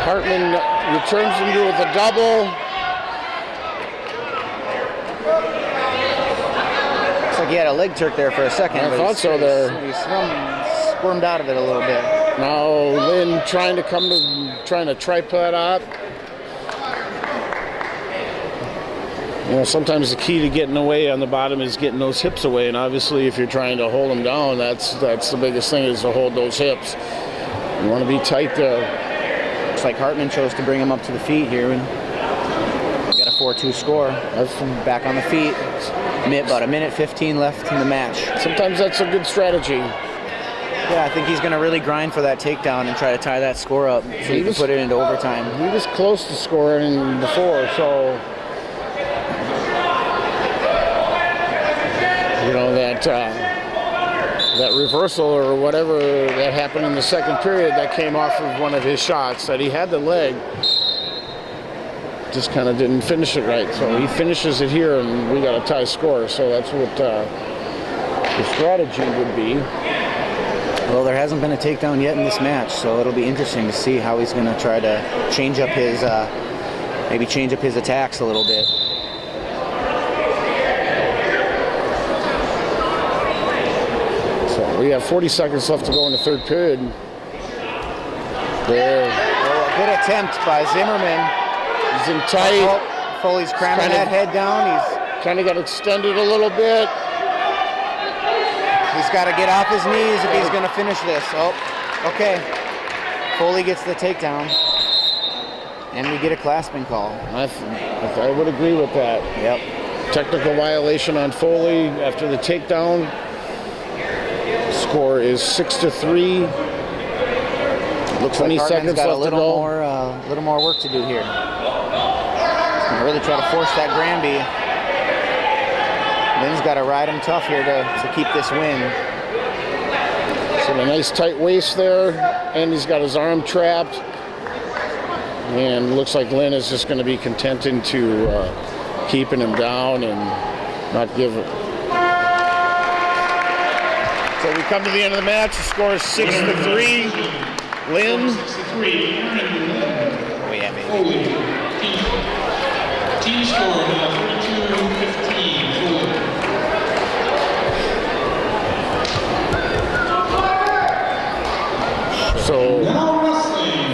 Hartman returns him to with a double. Looks like he had a leg jerk there for a second. I thought so there. He squirmed out of it a little bit. Now Lynn trying to tripod up. You know, sometimes the key to getting away on the bottom is getting those hips away, and obviously if you're trying to hold them down, that's the biggest thing, is to hold those hips. You want to be tight there. Looks like Hartman chose to bring him up to the feet here. We got a 4-2 score. That's from back on the feet. About a minute 15 left in the match. Sometimes that's a good strategy. Yeah, I think he's going to really grind for that takedown and try to tie that score up so he can put it into overtime. He was close to scoring before, so you know that reversal or whatever that happened in the second period that came off of one of his shots that he had the leg, just kind of didn't finish it right. So he finishes it here, and we got a tie score. So that's what the strategy would be. Well, there hasn't been a takedown yet in this match, so it'll be interesting to see how he's going to try to change up his attacks a little bit. We have 40 seconds left to go in the third period. There. Well, a good attempt by Zimmerman. He's in tight. Foley's cramming that head down. He's kind of got extended a little bit. He's got to get off his knees if he's going to finish this. Oh, okay. Foley gets the takedown. And we get a clasping call. I would agree with that. Yep. Technical violation on Foley after the takedown. Score is 6-3. Looks 20 like seconds got left a little to go. little more work to do here. He's going to really try to force that Granby. Lynn's got to ride him tough here to keep this win. So a nice tight waist there, and he's got his arm trapped. And looks like Lynn is just going to be contented to keeping him down and not give it. So we come to the end of the match. The score is 6-3. Lynn. 6-3. Oh yeah, baby. Foley. Team score now 32-15. So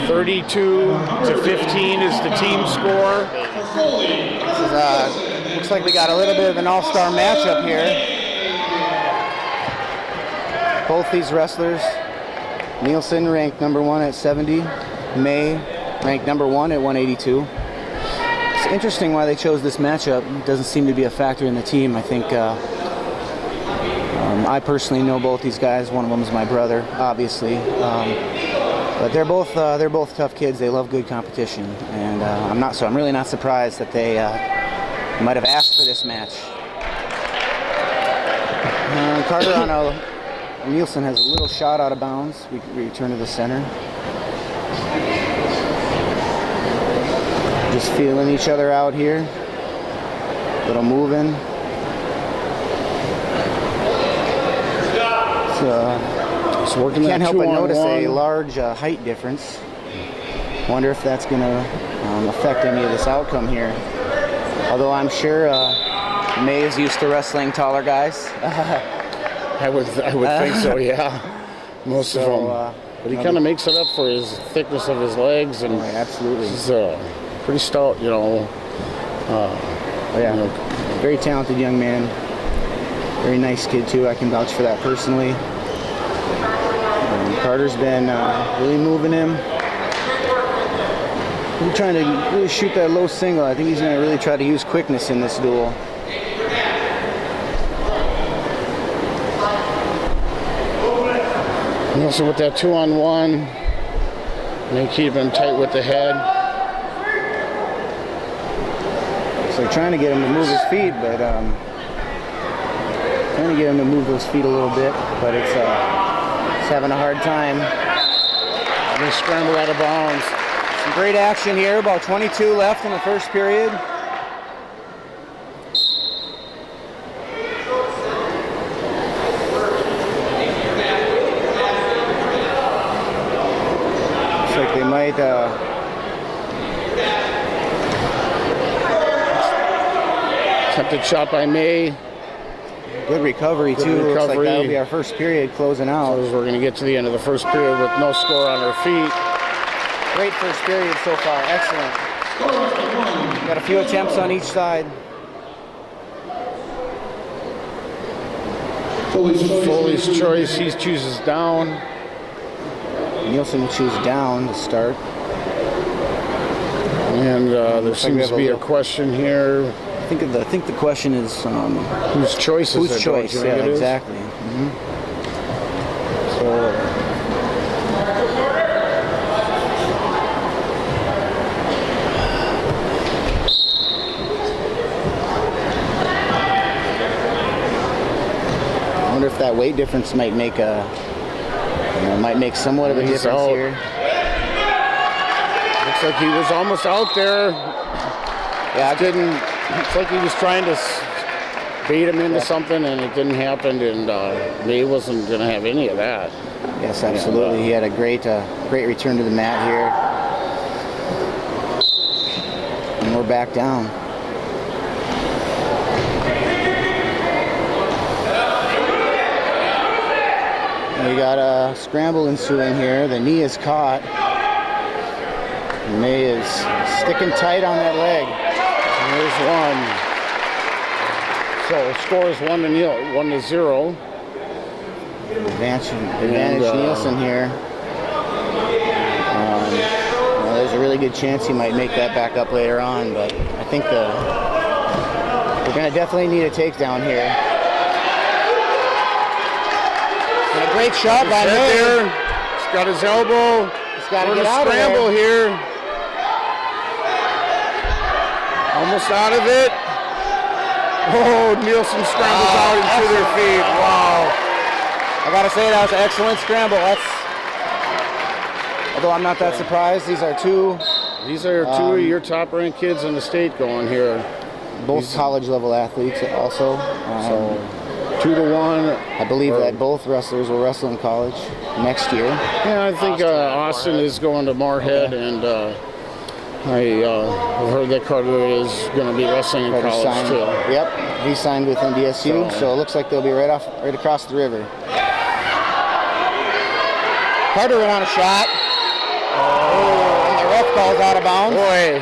32-15 is the team score. This is, looks like we got a little bit of an all-star matchup here. Both these wrestlers, Nielsen ranked number 1 at 70, May ranked number 1 at 182. It's interesting why they chose this matchup. It doesn't seem to be a factor in the team. I think I personally know both these guys. One of them is my brother, obviously. But they're both tough kids. They love good competition, and I'm really not surprised that they might have asked for this match. Carter on a Nielsen has a little shot out of bounds. We return to the center. Just feeling each other out here. Little moving. It's working Can't that help but notice a 2-on-1. large height difference. Wonder if that's going to affect any of this outcome here. Although I'm sure May is used to wrestling taller guys. I would think so, yeah. Most of them. But he kind of makes it up for his thickness of his legs, and absolutely. he's pretty stout, you know. Yeah, you know, very talented young man. Very nice kid too. I can vouch for that personally. Carter's been really moving him. He's trying to really shoot that low single. I think he's going to really try to use quickness in this duel. And also with that 2-on-1, they keep him tight with the head. So they're trying to get him to move his feet, but trying to get him to move those feet a little bit, but it's having a hard time. They scramble out of bounds. Some great action here. About 22 left in the first period. Looks like they might. Attempted shot by May. Good recovery Good too. Looks like recovery. that'll be our first period closing out. As we're going to get to the end of the first period with no score on our feet. Great first period so far. Excellent. Got a few attempts on each side. Foley's choice, he chooses down. Nielsen will choose down to start. And there seems to be a question here. I think the question is Whose choice is whose it? choice? Don't you Yeah, think it is? exactly. So I wonder if that weight difference might make somewhat of a He's difference out. here. Looks like he was almost out there. Yeah, It's like he was trying to bait him into something, and it didn't happen, and May wasn't going to have any of that. yes, absolutely. He had a great return to the mat here. And we're back down. We got a scramble ensuing here. The knee is caught. May is sticking tight on that leg. And there's one. So the score is 1-0. Advantage Nielsen here. Well, there's a really good chance he might make that back up later on, but I think we're going to definitely need a takedown here. And a great shot by May. He's got his elbow. He's got to We're get in a out of scramble there. here. Almost out of it. Oh, Nielsen scrambles out into their feet. Wow. I gotta say that was an excellent scramble. Although I'm not that surprised. These are two of your top-ranked kids in the state going here. both college level athletes also. So 2-1. I believe that both wrestlers will wrestle in college next year. Yeah, I think Austin is going to Moorhead, and I've heard that Carter is going to be wrestling in Carter college signed, too. Yep, he signed with NDSU, so it looks like they'll be right across the river. Carter went on a shot. Oh, and the ref calls out of bounds. Boy,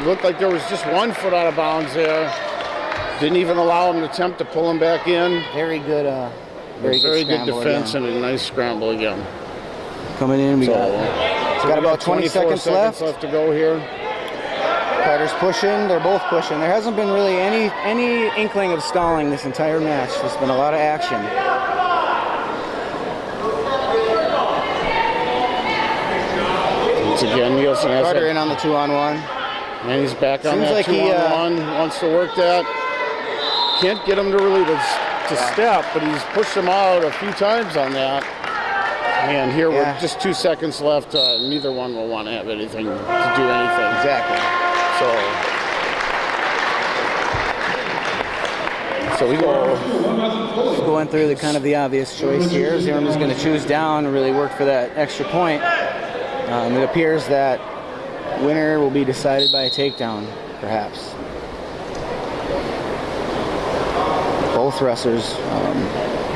looked like there was just 1 foot out of bounds there. Didn't even allow him to attempt to pull him back in. Very good, Very good scramble defense again. and a nice scramble again. Coming in, we got about 20 seconds left. to go here. Carter's pushing, they're both pushing. There hasn't been really any inkling of stalling this entire match. There's been a lot of action. Once again, Nielsen has Carter that, in on the 2-on-1. and he's back on Seems that like he, 2-on-1. Wants to work that. Can't get him to really to step, but he's pushed him out a few times on that. And here with just 2 seconds left, neither one will want to have anything to do anything. Exactly. So So we go. Going through the kind of the obvious choice here. Zimmerman's going to choose down and really work for that extra point. It appears that winner will be decided by a takedown, perhaps. Both wrestlers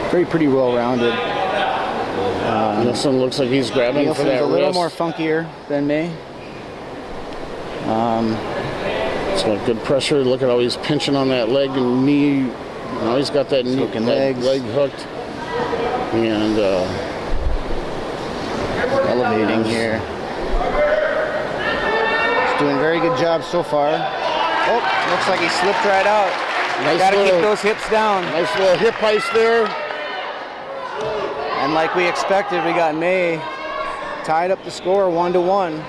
pretty well-rounded. Nielsen looks like he's grabbing for Nielsen's that a little wrist. more funkier than May. It's got good pressure. Look at how he's pinching on that leg and knee. Now he's got that knee, Hooking that legs. leg hooked. And Elevating here. He's doing a very good job so far. Oh, looks like he slipped right out. Nice Got to keep little- those hips down. nice little hip heist there. And like we expected, we got May tied up the score 1-1.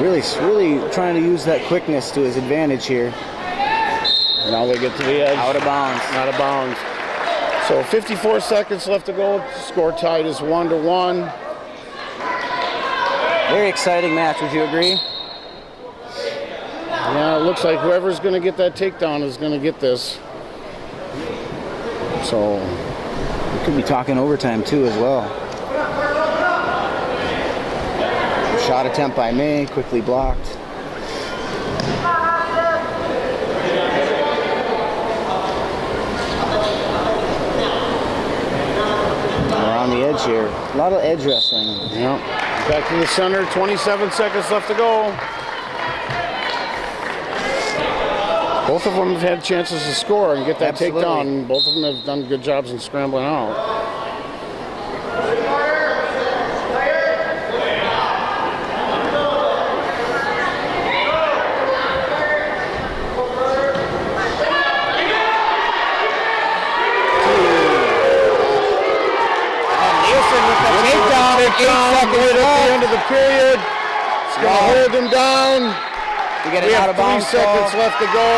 Really trying to use that quickness to his advantage here. Now they get to the edge. Out of bounds. Out of bounds. So 54 seconds left to go. Score tied is 1-1. Very exciting match, would you agree? Yeah, it looks like whoever's going to get that takedown is going to get this. So We could be talking overtime too as well. Shot attempt by May, quickly blocked. We're on the edge here. A lot of edge wrestling. yeah, back to the center. 27 seconds left to go. Both of them have had chances to score and get that Absolutely. takedown. Both of them have done good jobs in scrambling out. Nielsen with the takedown. 8 seconds Right at the left. end of the period. It's going to hold him down. We get We it out have of 3 bounds. seconds Call. left to go.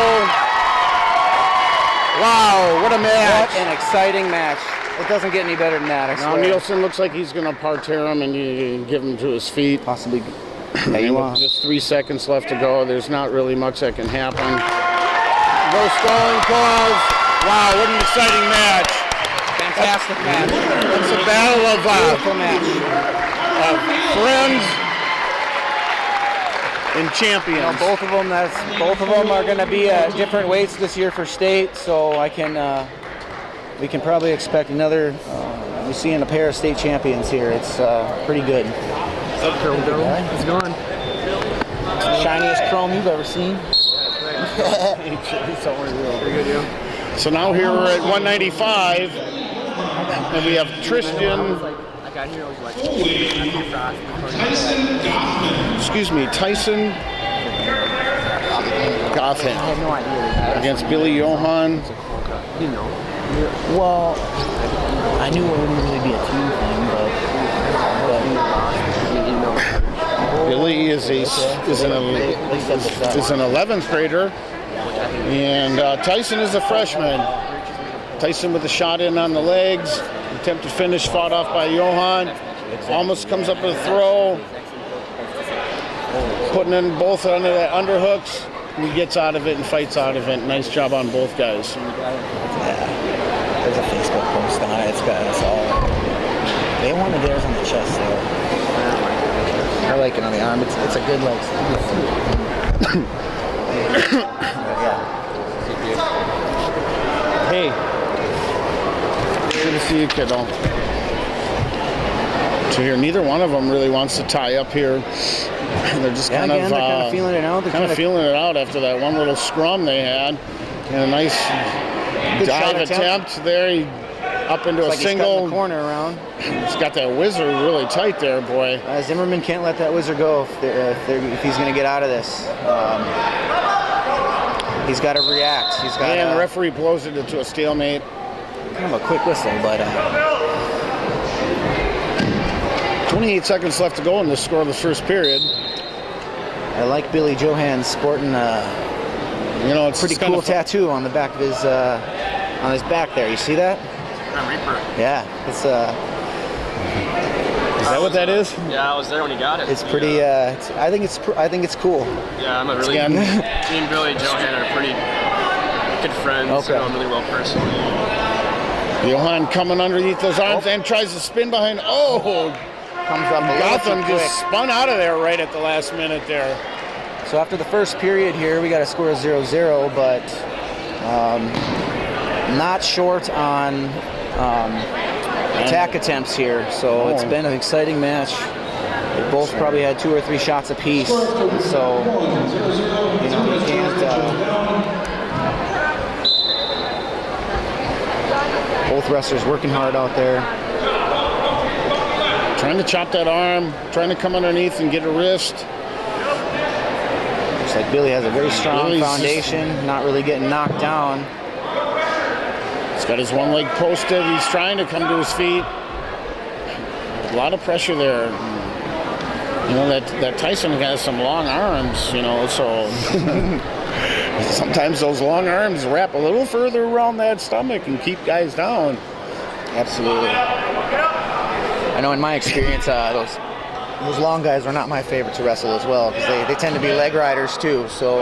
Wow, what a match. What an exciting match. It doesn't get any better than that, I Now swear. Nielsen looks like he's going to parterre him and you give him to his feet. Possibly. Yeah, And you with want. just 3 seconds left to go. There's not really much that can happen. No stalling pause. Wow, what an exciting match. Fantastic match. It's a battle of Beautiful match. friends and champions. You know, both of them are going to be at different weights this year for state, so we can probably expect another. We're seeing a pair of state champions here. It's pretty good. What's up, Chrome Dome? How's it going? Shiniest chrome you've ever seen. Pretty good, yo. So now here we're at 195, and we have Tristan, I got here, I was like, Tyson Gotham I have no idea. against Billy Johan. you know. Well, I knew it wouldn't really be a team thing, but You know. Billy is an 11th grader, and Tyson is a freshman. Tyson with a shot in on the legs, attempted finish fought off by Johan. Almost comes up with a throw, putting in both under that underhooks. He gets out of it and fights out of it. Nice job on both guys. there's a Facebook post on it. It's all. They wanted theirs on the chest, though. I like it on the arm. It's a good like. Yeah. Hey, good to see you, kiddo. So here, neither one of them really wants to tie up here. They're just Yeah, kind again, of they're kind of feeling it out. They're kind of trying to- feeling it out after that one little scrum they had, and a nice Good shot dive attempt there. He up into Like a he's cutting single. the corner around. He's got that whizzer really tight there, boy. Zimmerman can't let that whizzer go if he's going to get out of this. He's got to react. He's got And the referee blows it into a stalemate. kind of a quick whistle, but 28 seconds left to go in the score of the first period. I like Billy Johan sporting You know, it's Pretty kinda cool fun. tattoo on the back of his on his back there. You see that? Reaper. Yeah, it's Is that what that is? Yeah, I was there when he got it. it's pretty. I think it's cool. Yeah, I'm a really. Again. Me and Billy and Johan are pretty good friends. Okay. I know him really well personally. Johan coming underneath those arms and tries to spin behind. Oh, Comes up a little Gotham too quick. just spun out of there right at the last minute there. So after the first period here, we got a score of 0-0, but not short on attack attempts here. So it's been an exciting match. They both probably had 2 or 3 shots apiece. So, you know, you can't... both wrestlers working hard out there. Trying to chop that arm, trying to come underneath and get a wrist. Looks like Billy has a very strong Billy's foundation, not really getting knocked down. He's got his one leg posted. He's trying to come to his feet. A lot of pressure there. You know, that Tyson has some long arms, you know, so sometimes those long arms wrap a little further around that stomach and keep guys down. Absolutely. I know in my experience, those long guys are not my favorite to wrestle as well because they tend to be leg riders too. So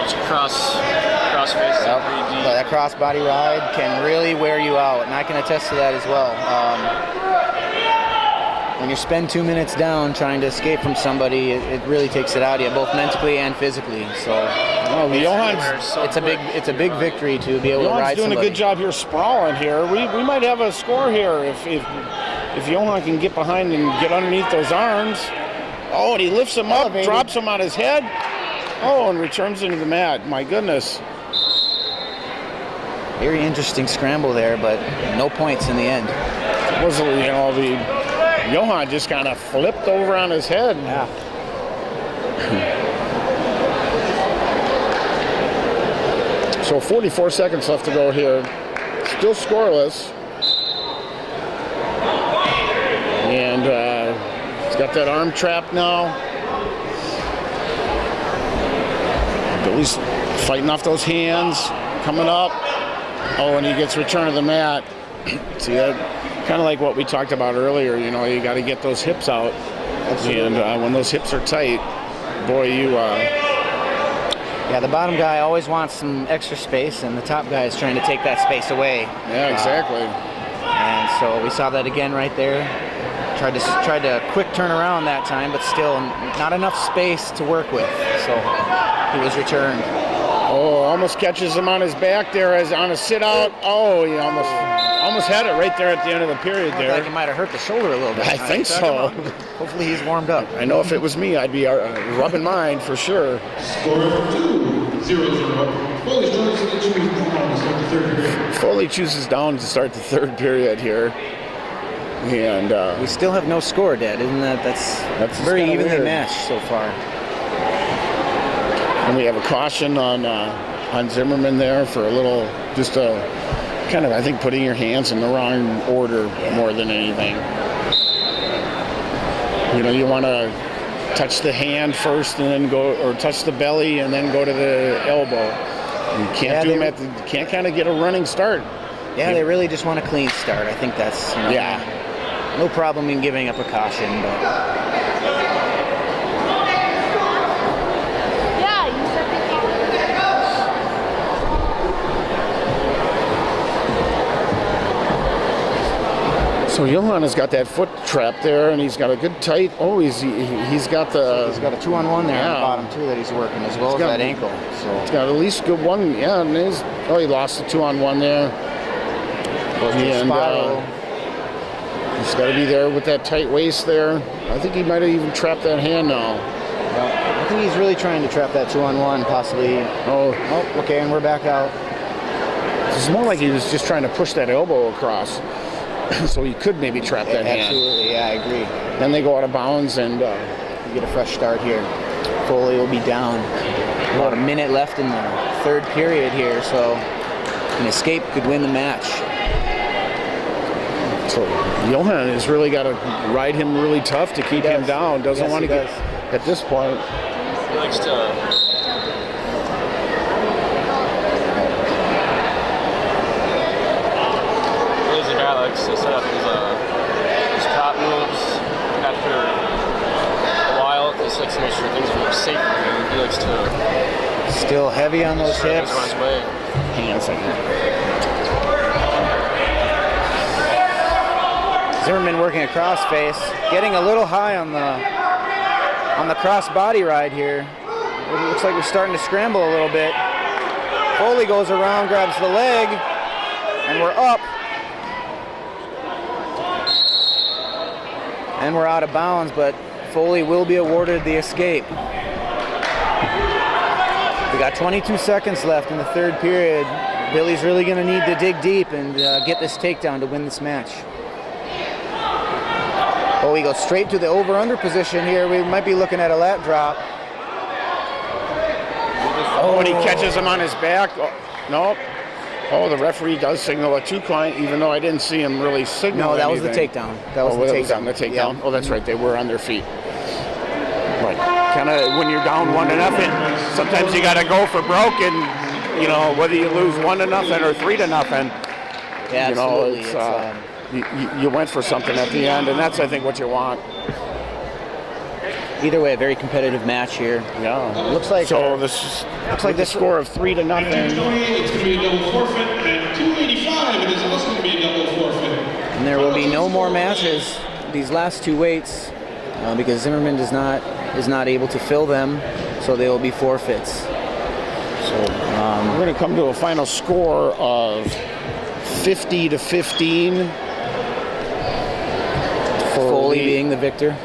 It's crossface. Pretty deep. that crossbody ride can really wear you out, and I can attest to that as well. When you spend 2 minutes down trying to escape from somebody, it really takes it out of you, both mentally and physically. So it's a big victory to be able to Johan's ride doing somebody. a good job here sprawling here. We might have a score here if Johan can get behind and get underneath those arms. Oh, and he lifts him up, drops him on his head. Oh, and returns into the mat. My goodness. Very interesting scramble there, but no points in the end. It was, you know, Johan just kind of flipped over on his head. Yeah. So 44 seconds left to go here. Still scoreless. And he's got that arm trap now. Billy's fighting off those hands, coming up. Oh, and he gets return of the mat. See, that kind of like what we talked about earlier. You know, you got to get those hips out. Absolutely. And when those hips are tight, boy, you... Yeah, the bottom guy always wants some extra space, and the top guy is trying to take that space away. yeah, exactly. And so we saw that again right there. Tried to quick turn around that time, but still not enough space to work with. So he was returned. Oh, almost catches him on his back there as on a sit out. Oh, he almost had it right there at the end of the period Looked there. like it might have hurt the shoulder a little bit. I think so. Hopefully he's warmed up. I know if it was me, I'd be rubbing mine for sure. Score 2-0-0. Foley's choice to choose down to start the third period. Foley chooses down to start the third period here. And We still have no score, Dad. Isn't that's very kinda evenly weird. matched so far. And we have a caution on Zimmerman there for a little, just a kind of, I think, putting your hands in the wrong order more than anything. You know, you want to touch the hand first and then go, or touch the belly and then go to the elbow. You can't do them can't kind of get a running start. Yeah, they really just want a clean start. I think that's, you know, Yeah. no problem in giving up a caution, but Yeah, you said So Johan has got that foot trap there, and he's got a good tight. Oh, he's got the. he's got a 2-on-1 there on Yeah. the bottom too that he's working, as well as got- that ankle. So He's got at least good one. Yeah, and he lost the 2-on-1 there. goes to a And spiral. he's got to be there with that tight waist there. I think he might have even trapped that hand now. I think he's really trying to trap that 2-on-1, possibly. Oh, Oh, okay, and we're back out. it's more like he was just trying to push that elbow across, so he could maybe trap that hand. Absolutely, yeah, I agree. Then they go out of bounds, and You get a fresh start here. Foley will be down. About a minute left in the third period here, so an escape could win the match. so Johan has really got to ride him really tough to keep him does. down. Doesn't Yes, want to he get does. at this point. He likes to. He's a guy that likes to set up his top moves after a while. He likes to make sure things are safe for him. He likes to. Still heavy on those Things hips. on his way. Hang on a second. Zimmerman working a cross face, getting a little high on the cross body ride here. It looks like we're starting to scramble a little bit. Foley goes around, grabs the leg, and we're up. And we're out of bounds, but Foley will be awarded the escape. We got 22 seconds left in the third period. Billy's really going to need to dig deep and get this takedown to win this match. Oh, he goes straight to the over-under position here. We might be looking at a lat drop. Oh, and he catches him on his back. Oh, no. Oh, the referee does signal a 2 count, even though I didn't see him really signal. No, that was the anything. takedown. That was Oh, the that was takedown. on the takedown. Yeah. Oh, that's right. They were on their feet. Right. Kind of when you're down 1-0, sometimes you got to go for broke, and you know whether you lose 1-0 or 3-0. Yeah, You know, absolutely. it's, you went for something at the end, and that's I think what you want. Either way, a very competitive match here. Yeah. Looks like So this looks like the this score of 3-0. At 228, it's going to be a double forfeit. At 285, it is also going to be a double forfeit. and there will be no more matches these last two weights because Zimmerman is not able to fill them, so they will be forfeits. So we're going to come to a final score of 50-15. Foley being the victor.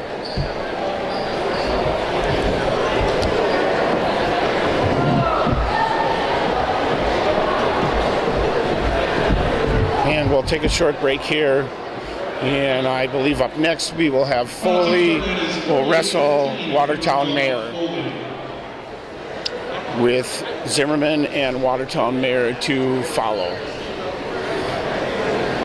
And we'll take a short break here. And I believe up next we will have Foley will wrestle Watertown Mayor, with Zimmerman and Watertown Mayor to follow.